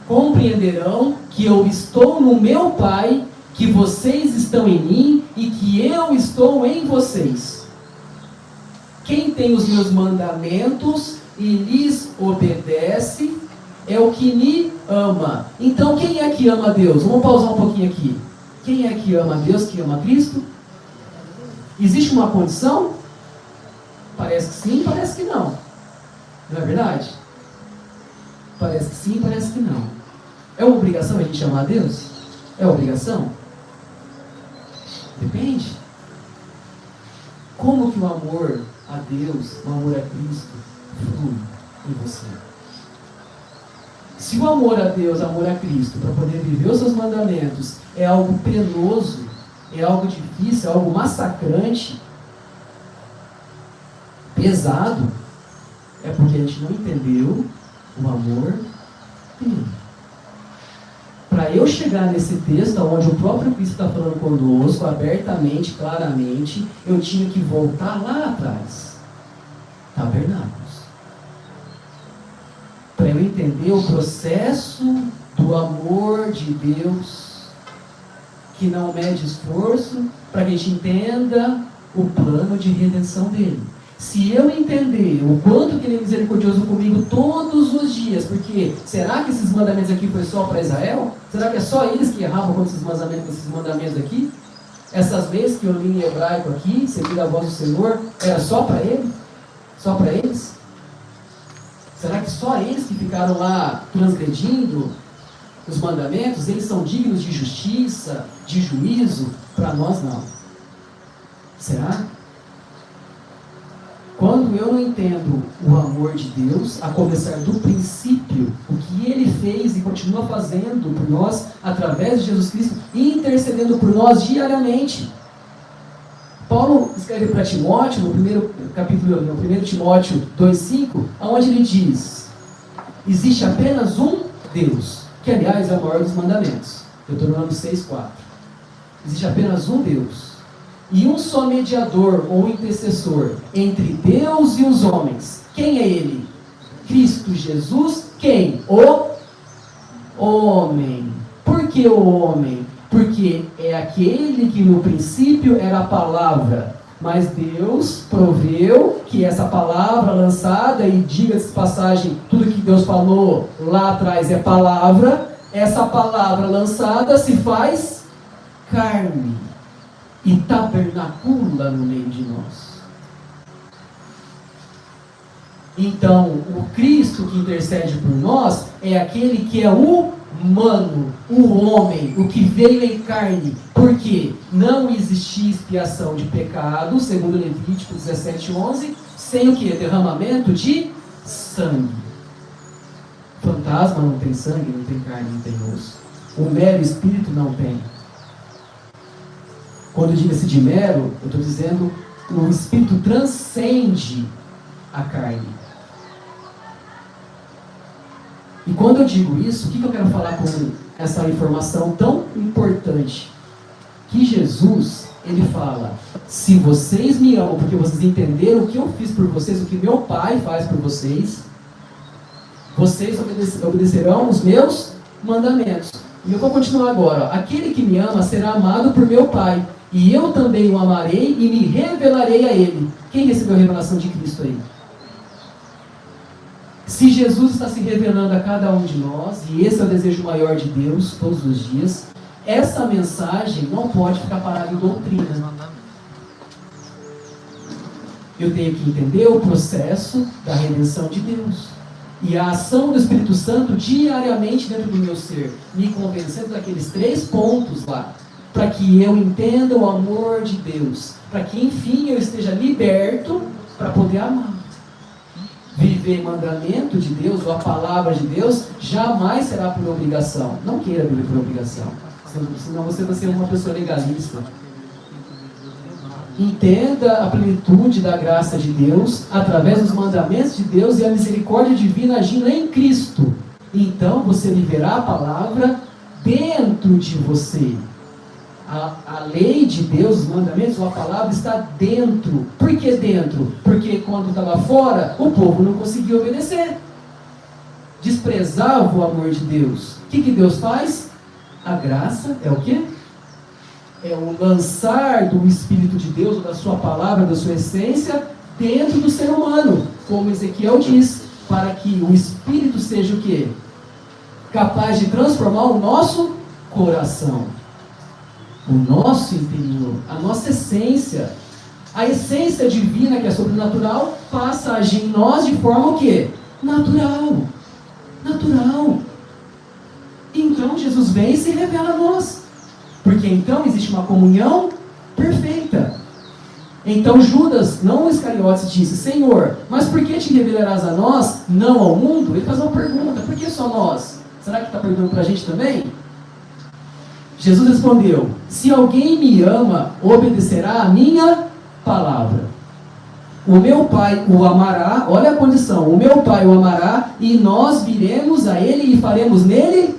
compreenderão que eu estou no meu Pai, que vocês estão em mim e que eu estou em vocês. Quem tem os meus mandamentos e lhes obedece é o que me ama. Então, quem é que ama a Deus? Vamos pausar um pouquinho aqui. Quem é que ama a Deus, que ama a Cristo? Existe uma condição? Parece que sim, parece que não. Não é verdade? Parece que sim, parece que não. É uma obrigação a gente amar a Deus? É obrigação? Depende. Como que o amor a Deus, o amor a Cristo, flui em você? Se o amor a Deus, o amor a Cristo, para poder viver os seus mandamentos, é algo penoso, é algo difícil, é algo massacrante, pesado, é porque a gente não entendeu o amor dele. Para eu chegar nesse texto, onde o próprio Cristo está falando conosco, abertamente, claramente, eu tinha que voltar lá atrás. Tabernáculos. Para eu entender o processo do amor de Deus, que não mede esforço, para que a gente entenda o plano de redenção dele. Se eu entender o quanto que ele é misericordioso comigo todos os dias, porque será que esses mandamentos aqui foi só para Israel? Será que é só eles que erravam com esses mandamentos aqui? Essas leis que eu li em hebraico aqui, seguir a voz do Senhor, era só para ele? Só para eles? Será que só eles que ficaram lá transgredindo os mandamentos, eles são dignos de justiça, de juízo? Para nós não. Será? Quando eu não entendo o amor de Deus, a começar do princípio, o que Ele fez e continua fazendo por nós, através de Jesus Cristo, e intercedendo por nós diariamente. Paulo escreve para Timóteo, no primeiro capítulo, no 1 Timóteo 2,5, onde ele diz: existe apenas um Deus, que aliás é o maior dos mandamentos. Deuteronômio 6,4. Existe apenas um Deus, e um só mediador ou intercessor entre Deus e os homens. Quem é Ele? Cristo Jesus. Quem? O homem. Por que o homem? Porque é aquele que no princípio era a palavra, mas Deus proveu que essa palavra lançada, e diga-se de passagem, tudo que Deus falou lá atrás é palavra, essa palavra lançada se faz carne e tabernacula no meio de nós. Então, o Cristo que intercede por nós é aquele que é humano, o homem, o que veio em carne, porque não existia expiação de pecado, segundo Levítico 17:11, sem o que? Derramamento de sangue. Fantasma não tem sangue, não tem carne, não tem osso. O mero espírito não tem. Quando diga-se de mero, eu estou dizendo que o espírito transcende a carne. E quando eu digo isso, o que eu quero falar com essa informação tão importante? Que Jesus, Ele fala: se vocês me amam, porque vocês entenderam o que eu fiz por vocês, o que meu Pai faz por vocês, vocês obedecerão os meus mandamentos. E eu vou continuar agora. Aquele que me ama será amado por meu Pai, e eu também o amarei e me revelarei a ele. Quem recebeu a revelação de Cristo aí? Se Jesus está se revelando a cada um de nós, e esse é o desejo maior de Deus todos os dias, essa mensagem não pode ficar parada em doutrina. Eu tenho que entender o processo da redenção de Deus e a ação do Espírito Santo diariamente dentro do meu ser, me convencendo daqueles 3 pontos lá, para que eu entenda o amor de Deus, para que enfim eu esteja liberto para poder amar. Viver mandamento de Deus, ou a palavra de Deus, jamais será por obrigação. Não queira viver por obrigação, senão você vai ser uma pessoa legalista. Entenda a plenitude da graça de Deus, através dos mandamentos de Deus e a misericórdia divina agindo em Cristo. Então você viverá a palavra dentro de você. A lei de Deus, os mandamentos, a palavra está dentro. Por que dentro? Porque quando estava fora, o povo não conseguia obedecer. Desprezava o amor de Deus. O que Deus faz? A graça é o quê? É o lançar do Espírito de Deus, da sua palavra, da sua essência, dentro do ser humano. Como Ezequiel diz, para que o Espírito seja o quê? Capaz de transformar o nosso coração. O nosso interior, a nossa essência, a essência divina que é sobrenatural, passa a agir em nós de forma o quê? Natural. Então Jesus vem e se revela a nós, porque então existe uma comunhão perfeita. Então Judas, não Iscariotes, disse: Senhor, mas por que te revelarás a nós, não ao mundo? Ele faz uma pergunta: por que só nós? Será que está perguntando para a gente também? Jesus respondeu: se alguém me ama, obedecerá a minha palavra. O meu Pai o amará, olha a condição, o meu Pai o amará, e nós viremos a Ele e faremos nele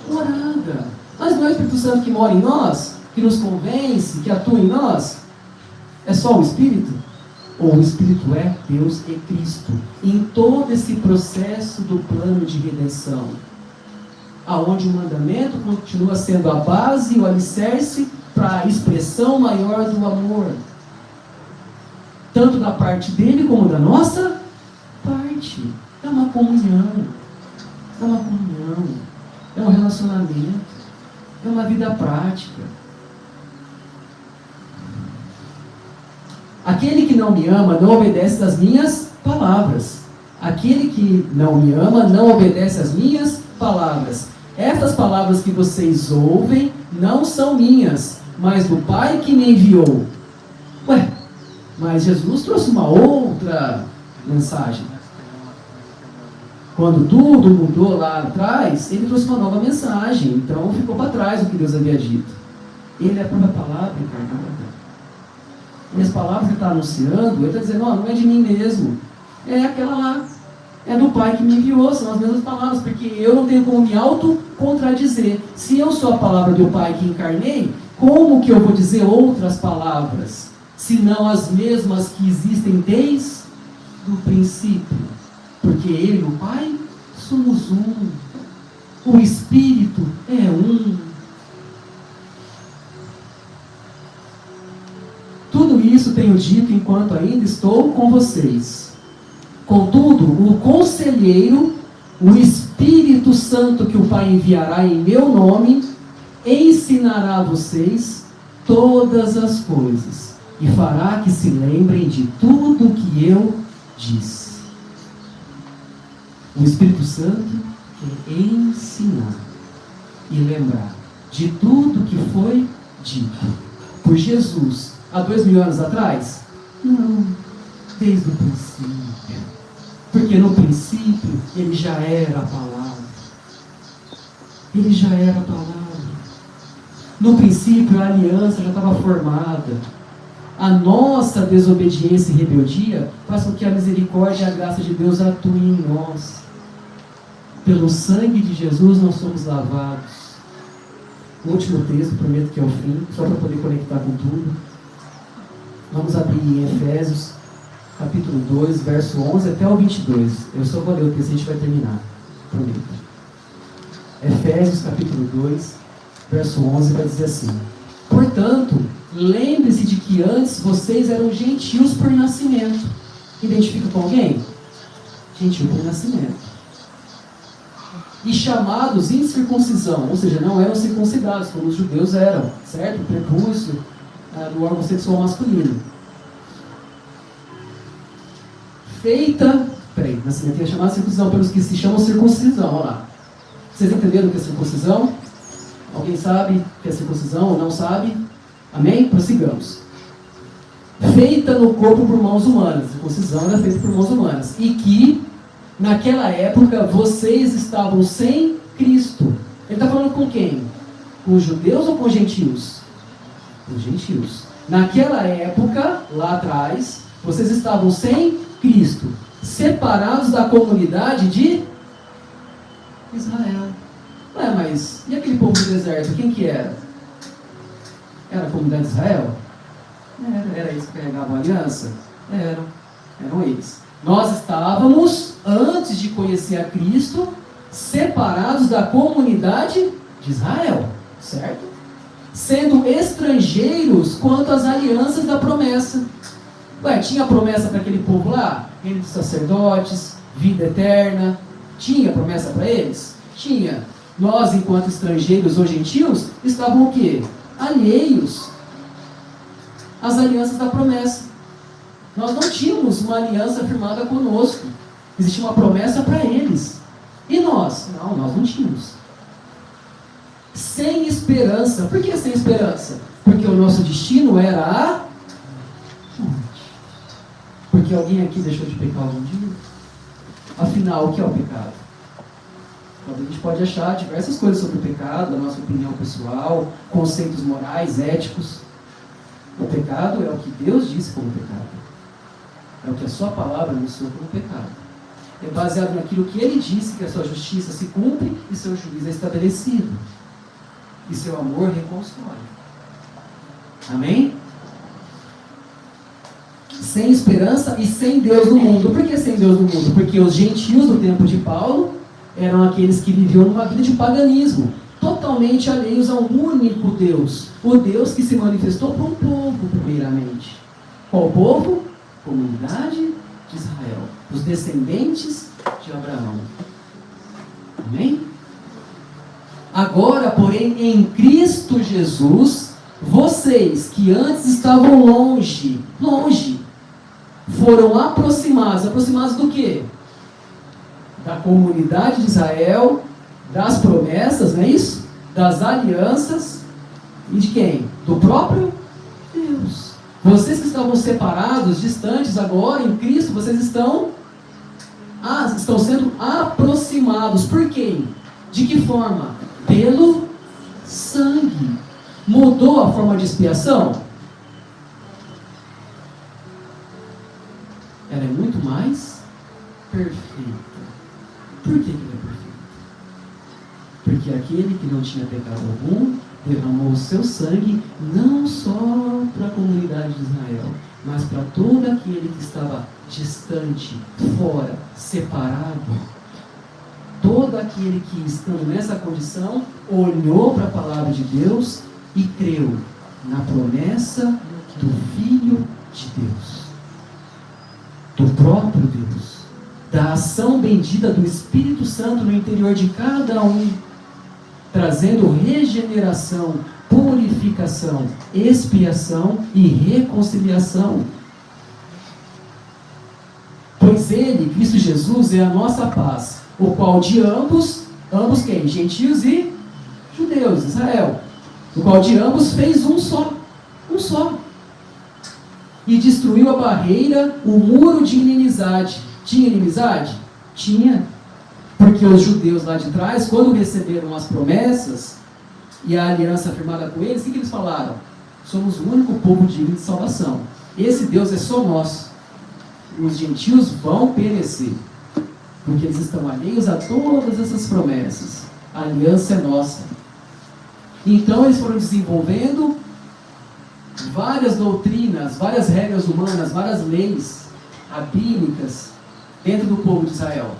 morada. Mas não é o Espírito Santo que mora em nós, que nos convence, que atua em nós? É só o Espírito? Ou o Espírito é Deus e Cristo? Em todo esse processo do plano de redenção, aonde o mandamento continua sendo a base, o alicerce para a expressão maior do amor, tanto da parte dele como da nossa parte. É uma comunhão, é um relacionamento, é uma vida prática. Aquele que não me ama não obedece às minhas palavras. Aquele que não me ama não obedece às minhas palavras. Estas palavras que vocês ouvem não são minhas, mas do Pai que me enviou. Mas Jesus trouxe uma outra mensagem. Quando tudo mudou lá atrás, ele trouxe uma nova mensagem. Então ficou para trás o que Deus havia dito. Ele é a própria palavra, encarnada. E as palavras que ele está anunciando, ele está dizendo, não é de mim mesmo. É aquela lá. É do Pai que me enviou, são as mesmas palavras, porque eu não tenho como me auto-contradizer. Se eu sou a palavra do Pai que encarnei, como que eu vou dizer outras palavras, se não as mesmas que existem desde o princípio? Porque Ele e o Pai somos um. O Espírito é um. Tudo isso tenho dito enquanto ainda estou com vocês. Contudo, o Conselheiro, o Espírito Santo que o Pai enviará em meu nome, ensinará a vocês todas as coisas e fará que se lembrem de tudo o que eu disse. O Espírito Santo quer ensinar e lembrar de tudo que foi dito por Jesus há 2000 anos atrás? Não, desde o princípio. Porque no princípio ele já era a palavra. Ele já era a palavra. No princípio a aliança já estava formada. A nossa desobediência e rebeldia faz com que a misericórdia e a graça de Deus atuem em nós. Pelo sangue de Jesus nós somos lavados. O último texto, prometo que é o fim, só para poder conectar com tudo. Vamos abrir em Efésios, capítulo 2, verso 11 até o 22. Eu só vou ler o texto e a gente vai terminar. Prometo. Efésios, capítulo 2, verso 11, vai dizer assim: portanto, lembre-se de que antes vocês eram gentios por nascimento. Identifica com alguém? Gentil por nascimento. E chamados incircuncisão, ou seja, não eram circuncidados, como os judeus eram, certo? O prepúcio do órgão sexual masculino. Nascimento é chamado circuncisão pelos que se chamam circuncisão, olha lá. Vocês entenderam o que é circuncisão? Alguém sabe o que é circuncisão ou não sabe? Amém? Prossigamos. Feita no corpo por mãos humanas. Circuncisão era feita por mãos humanas. E que, naquela época, vocês estavam sem Cristo. Ele está falando com quem? Com os judeus ou com os gentios? Com os gentios. Naquela época, lá atrás, vocês estavam sem Cristo, separados da comunidade de Israel. Ué, mas e aquele povo do deserto, quem que era? Era a comunidade de Israel? Era eles que carregavam a aliança? Eram eles. Nós estávamos, antes de conhecer a Cristo, separados da comunidade de Israel, certo? Sendo estrangeiros quanto às alianças da promessa. Ué, tinha promessa para aquele povo lá? Reino dos sacerdotes, vida eterna. Tinha promessa para eles? Tinha. Nós, enquanto estrangeiros ou gentios, estavam o quê? Alheios às alianças da promessa. Nós não tínhamos uma aliança firmada conosco. Existia uma promessa para eles. E nós? Não, nós não tínhamos. Sem esperança. Por que sem esperança? Porque o nosso destino era a morte. Porque alguém aqui deixou de pecar algum dia? Afinal, o que é o pecado? A gente pode achar diversas coisas sobre o pecado, a nossa opinião pessoal, conceitos morais, éticos. O pecado é o que Deus disse como pecado. É o que a sua palavra anunciou como pecado. É baseado naquilo que Ele disse, que a sua justiça se cumpre e seu juízo é estabelecido. E seu amor reconstrói. Amém? Sem esperança e sem Deus no mundo. Por que sem Deus no mundo? Porque os gentios do tempo de Paulo eram aqueles que viviam numa vida de paganismo, totalmente alheios a um único Deus, o Deus que se manifestou para um povo primeiramente. Qual povo? Comunidade de Israel, os descendentes de Abraão. Amém? Agora, porém, em Cristo Jesus, vocês que antes estavam longe, foram aproximados do quê? Da comunidade de Israel, das promessas, não é isso? Das alianças, e de quem? Do próprio Deus. Vocês que estavam separados, distantes, agora em Cristo, vocês estão sendo aproximados. Por quê? De que forma? Pelo sangue. Mudou a forma de expiação? Ela é muito mais perfeita. Por que ela é perfeita? Porque aquele que não tinha pecado algum derramou o seu sangue não só para a comunidade de Israel, mas para todo aquele que estava distante, fora, separado. Todo aquele que, estando nessa condição, olhou para a palavra de Deus e creu na promessa do Filho de Deus, do próprio Deus, da ação bendita do Espírito Santo no interior de cada um, trazendo regeneração, purificação, expiação e reconciliação. Pois Ele, Cristo Jesus, é a nossa paz, o qual de ambos quem? Gentios e judeus, Israel, o qual de ambos fez um só, e destruiu a barreira, o muro de inimizade. Tinha inimizade? Tinha. Porque os judeus lá de trás, quando receberam as promessas e a aliança firmada com eles, o que eles falaram? Somos o único povo digno de salvação. Esse Deus é só nosso. Os gentios vão perecer, porque eles estão alheios a todas essas promessas. A aliança é nossa. Então eles foram desenvolvendo várias doutrinas, várias regras humanas, várias leis rabínicas dentro do povo de Israel.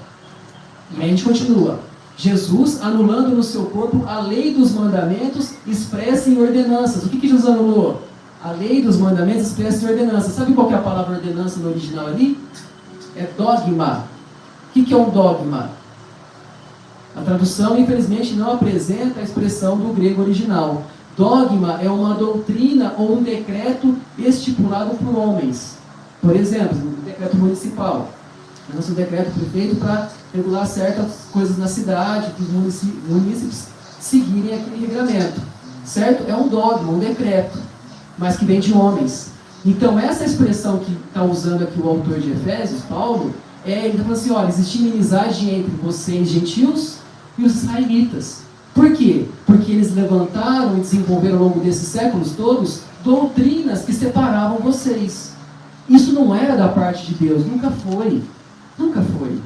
E a gente continua. Jesus anulando no seu corpo a lei dos mandamentos expressa em ordenanças. O que Jesus anulou? A lei dos mandamentos expressa em ordenanças. Sabe qual que é a palavra ordenança no original ali? É dogma. O que é um dogma? A tradução, infelizmente, não apresenta a expressão do grego original. Dogma é uma doutrina ou um decreto estipulado por homens. Por exemplo, um decreto municipal. Um decreto foi feito para regular certas coisas na cidade, para os munícipes seguirem aquele regramento. Certo? É um dogma, um decreto, mas que vem de homens. Então, essa expressão que está usando aqui o autor de Efésios, Paulo, ele está falando assim, olha, existe inimizade entre vocês, gentios, e os israelitas. Por quê? Porque eles levantaram e desenvolveram ao longo desses séculos todos doutrinas que separavam vocês. Isso não era da parte de Deus, nunca foi. Nunca foi.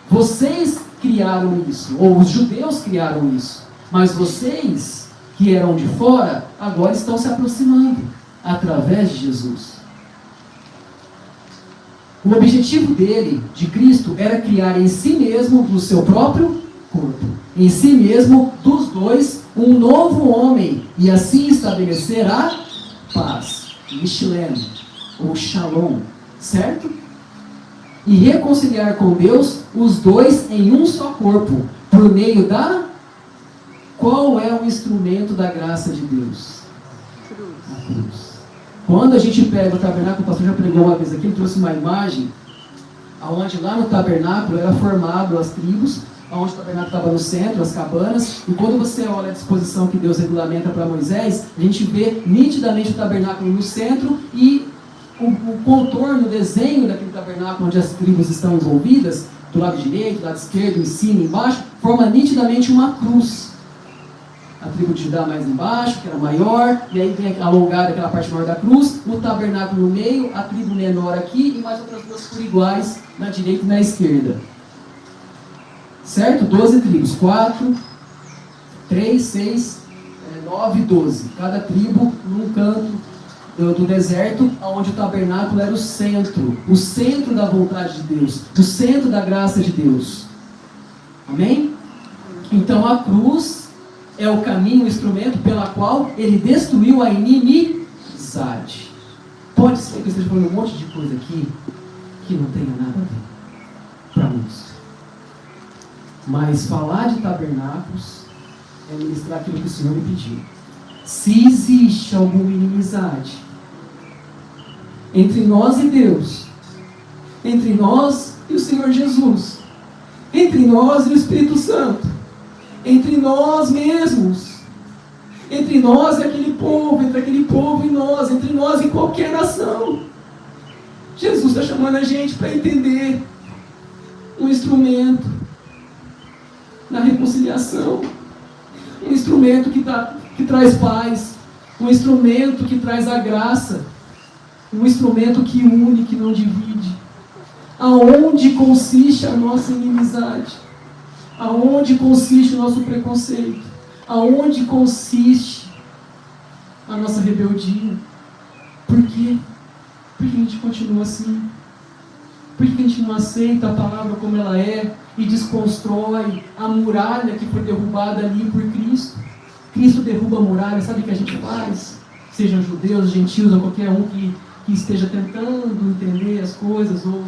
Vocês criaram isso, ou os judeus criaram isso, mas vocês, que eram de fora, agora estão se aproximando, através de Jesus. O objetivo dele, de Cristo, era criar em si mesmo, no seu próprio corpo, em si mesmo, dos dois, um novo homem, e assim estabelecer a paz, Michelem, ou Shalom, certo? E reconciliar com Deus os dois em um só corpo, por meio da... Qual é o instrumento da graça de Deus? A cruz. Quando a gente pega o tabernáculo, o pastor já pregou uma vez aqui, ele trouxe uma imagem, onde lá no tabernáculo era formado as tribos, onde o tabernáculo estava no centro, as cabanas, e quando você olha a disposição que Deus regulamenta para Moisés, a gente vê nitidamente o tabernáculo no centro e o contorno, o desenho daquele tabernáculo onde as tribos estão envolvidas, do lado direito, do lado esquerdo, em cima, embaixo, forma nitidamente uma cruz. A tribo de Judá mais embaixo, que era maior, e aí vem alongada aquela parte maior da cruz, o tabernáculo no meio, a tribo menor aqui, e mais outras duas por iguais, na direita e na esquerda. Certo? 12 tribos. 4, 3, 6, 9, 12. Cada tribo num canto do deserto, onde o tabernáculo era o centro da vontade de Deus, o centro da graça de Deus. Amém? Então a cruz é o caminho, o instrumento pela qual ele destruiu a inimizade. Pode ser que eu esteja falando um monte de coisa aqui que não tenha nada a ver para muitos. Mas falar de tabernáculos é ministrar aquilo que o Senhor me pediu. Se existe alguma inimizade entre nós e Deus, entre nós e o Senhor Jesus, entre nós e o Espírito Santo, entre nós mesmos, Entre nós e aquele povo, entre aquele povo e nós, entre nós e qualquer nação. Jesus está chamando a gente para entender um instrumento na reconciliação, um instrumento que traz paz, um instrumento que traz a graça, um instrumento que une, que não divide. Aonde consiste a nossa inimizade? Aonde consiste o nosso preconceito? Aonde consiste a nossa rebeldia? Por quê? Por que a gente continua assim? Por que a gente não aceita a palavra como ela é e desconstrói a muralha que foi derrubada ali por Cristo? Cristo derruba a muralha, sabe o que a gente faz? Sejam judeus, gentios ou qualquer um que esteja tentando entender as coisas ou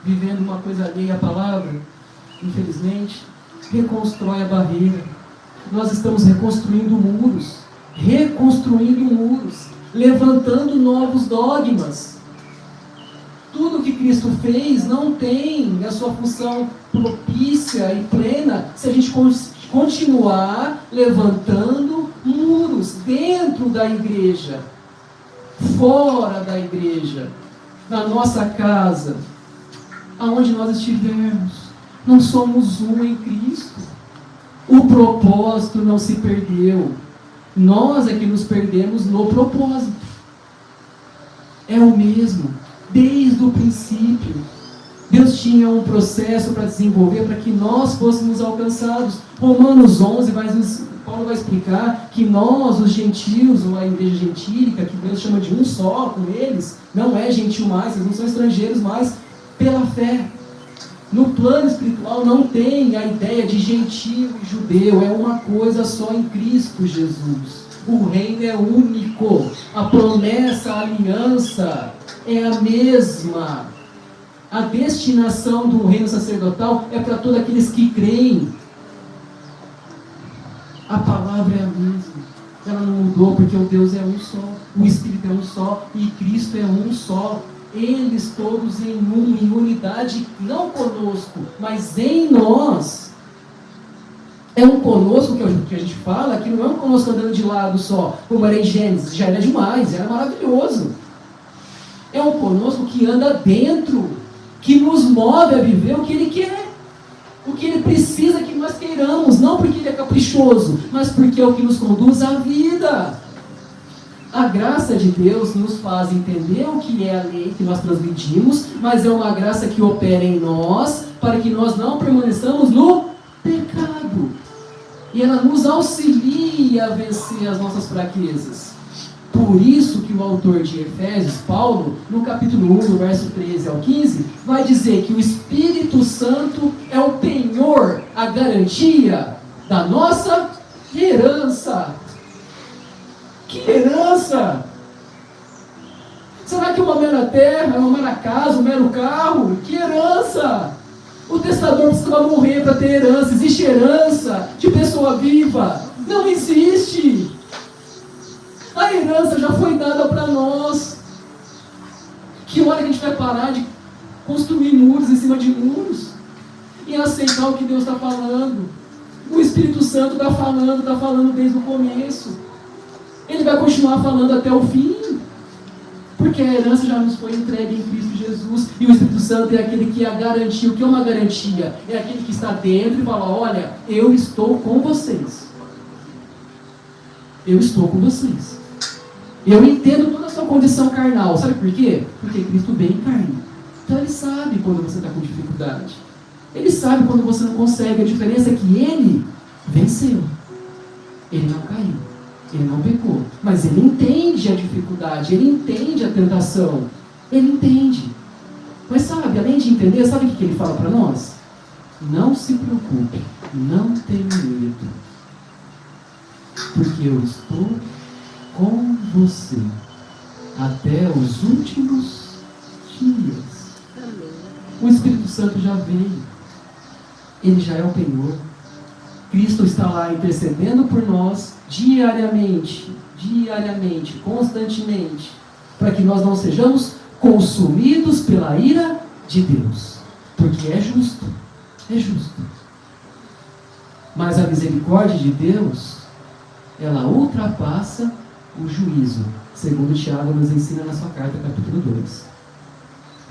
vivendo uma coisa alheia à palavra, infelizmente, reconstrói a barreira. Nós estamos reconstruindo muros, levantando novos dogmas. Tudo que Cristo fez não tem a sua função propícia e plena se a gente continuar levantando muros dentro da igreja, fora da igreja, na nossa casa, aonde nós estivermos. Não somos um em Cristo. O propósito não se perdeu. Nós é que nos perdemos no propósito. É o mesmo, desde o princípio. Deus tinha um processo para desenvolver para que nós fôssemos alcançados. Romanos 11, Paulo vai explicar que nós, os gentios, ou a igreja gentílica, que Deus chama de um só com eles, não é gentil mais, eles não são estrangeiros mais, pela fé. No plano espiritual não tem a ideia de gentio e judeu, é uma coisa só em Cristo Jesus. O reino é único, a promessa, a aliança é a mesma. A destinação do reino sacerdotal é para todos aqueles que creem. A palavra é a mesma. Ela não mudou porque o Deus é um só, o Espírito é um só e Cristo é um só. Eles todos em unidade, não conosco, mas em nós. É um conosco que a gente fala, que não é um conosco andando de lado só, como era em Gênesis, já era demais, era maravilhoso. É um conosco que anda dentro, que nos move a viver o que Ele quer, o que Ele precisa que nós queiramos, não porque Ele é caprichoso, mas porque é o que nos conduz à vida. A graça de Deus nos faz entender o que é a lei que nós transmitimos, mas é uma graça que opera em nós, para que nós não permaneçamos no pecado. E ela nos auxilia a vencer as nossas fraquezas. Por isso que o autor de Efésios, Paulo, no capítulo 1, no verso 13 ao 15, vai dizer que o Espírito Santo é o penhor, a garantia da nossa herança. Que herança! Será que uma mera terra, uma mera casa, um mero carro? Que herança! O testador precisava morrer para ter herança. Existe herança de pessoa viva? Não existe! A herança já foi dada para nós. Que hora que a gente vai parar de construir muros em cima de muros? E aceitar o que Deus está falando? O Espírito Santo está falando desde o começo. Ele vai continuar falando até o fim, porque a herança já nos foi entregue em Cristo Jesus, e o Espírito Santo é aquele que a garantia. O que é uma garantia? É aquele que está dentro e fala: olha, eu estou com vocês. Eu estou com vocês. Eu entendo toda a sua condição carnal. Sabe por quê? Porque Cristo veio em carne. Então Ele sabe quando você está com dificuldade. Ele sabe quando você não consegue. A diferença é que Ele venceu. Ele não caiu. Ele não pecou, mas Ele entende a dificuldade, Ele entende a tentação, Ele entende. Mas sabe, além de entender, sabe o que Ele fala para nós? Não se preocupe, não tenha medo, porque eu estou com você até os últimos dias. O Espírito Santo já veio, Ele já é o penhor. Cristo está lá intercedendo por nós diariamente, constantemente, para que nós não sejamos consumidos pela ira de Deus, porque é justo. Mas a misericórdia de Deus ela ultrapassa o juízo, segundo Tiago nos ensina na sua carta, capítulo 2.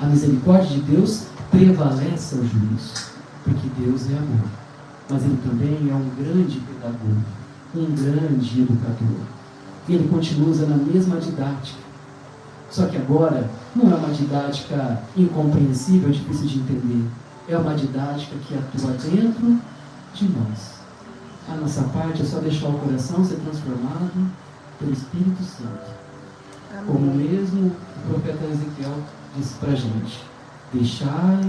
A misericórdia de Deus prevalece ao juízo, porque Deus é amor. Mas Ele também é um grande pedagogo, um grande educador. E Ele continua usando a mesma didática. Só que agora não é uma didática incompreensível, difícil de entender. É uma didática que atua dentro de nós. A nossa parte é só deixar o coração ser transformado pelo Espírito Santo. Amém. Como mesmo o profeta Ezequiel disse para a gente: deixai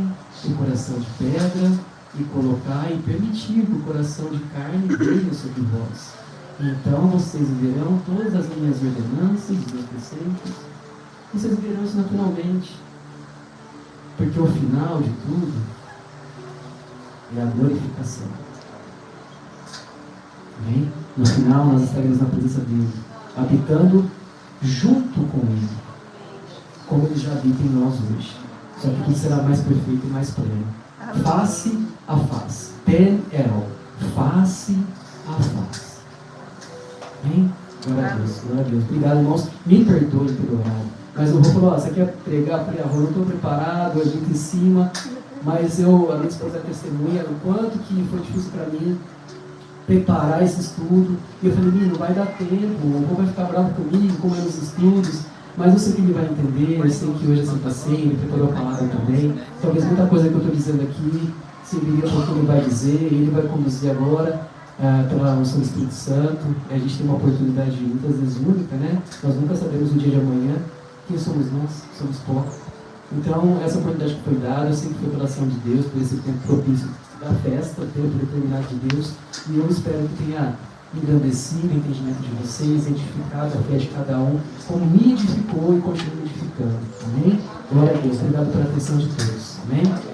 o coração de pedra e colocai e permitir que o coração de carne venha sobre vós. Então vocês verão todas as minhas ordenanças, os meus preceitos. Vocês verão isso naturalmente. Porque o final de tudo é a glorificação. Amém? No final nós estaremos na presença dele, habitando junto com ele, como ele já habita em nós hoje. Só que tudo será mais perfeito e mais pleno. Face a face. Pen el. Face a face. Amém? Glória a Deus, glória a Deus. Obrigado, irmãos. Me perdoe pelo horário. Mas o Rô falou: você quer pregar? Eu falei: Rô, não estou preparado, é muito em cima. Mas a minha esposa é testemunha o quanto que foi difícil para mim preparar esse estudo. E eu falei: não vai dar tempo, o Rô vai ficar bravo comigo, como é nos estudos. Mas eu sei que ele vai entender, eu sei que hoje é Santa Ceia, ele preparou a palavra também. Talvez muita coisa que eu estou dizendo aqui serviria para o que ele vai dizer, ele vai conduzir agora pela unção do Espírito Santo. A gente tem uma oportunidade muitas vezes única, né? Nós nunca sabemos o dia de amanhã. Quem somos nós? Somos pó. Então, essa oportunidade que foi dada, eu sei que foi pela ação de Deus, por esse tempo propício da festa, tempo determinado de Deus, e eu espero que tenha engrandecido o entendimento de vocês, edificado a fé de cada um, como me edificou e continua me edificando. Amém? Glória a Deus. Obrigado pela atenção de todos. Amém?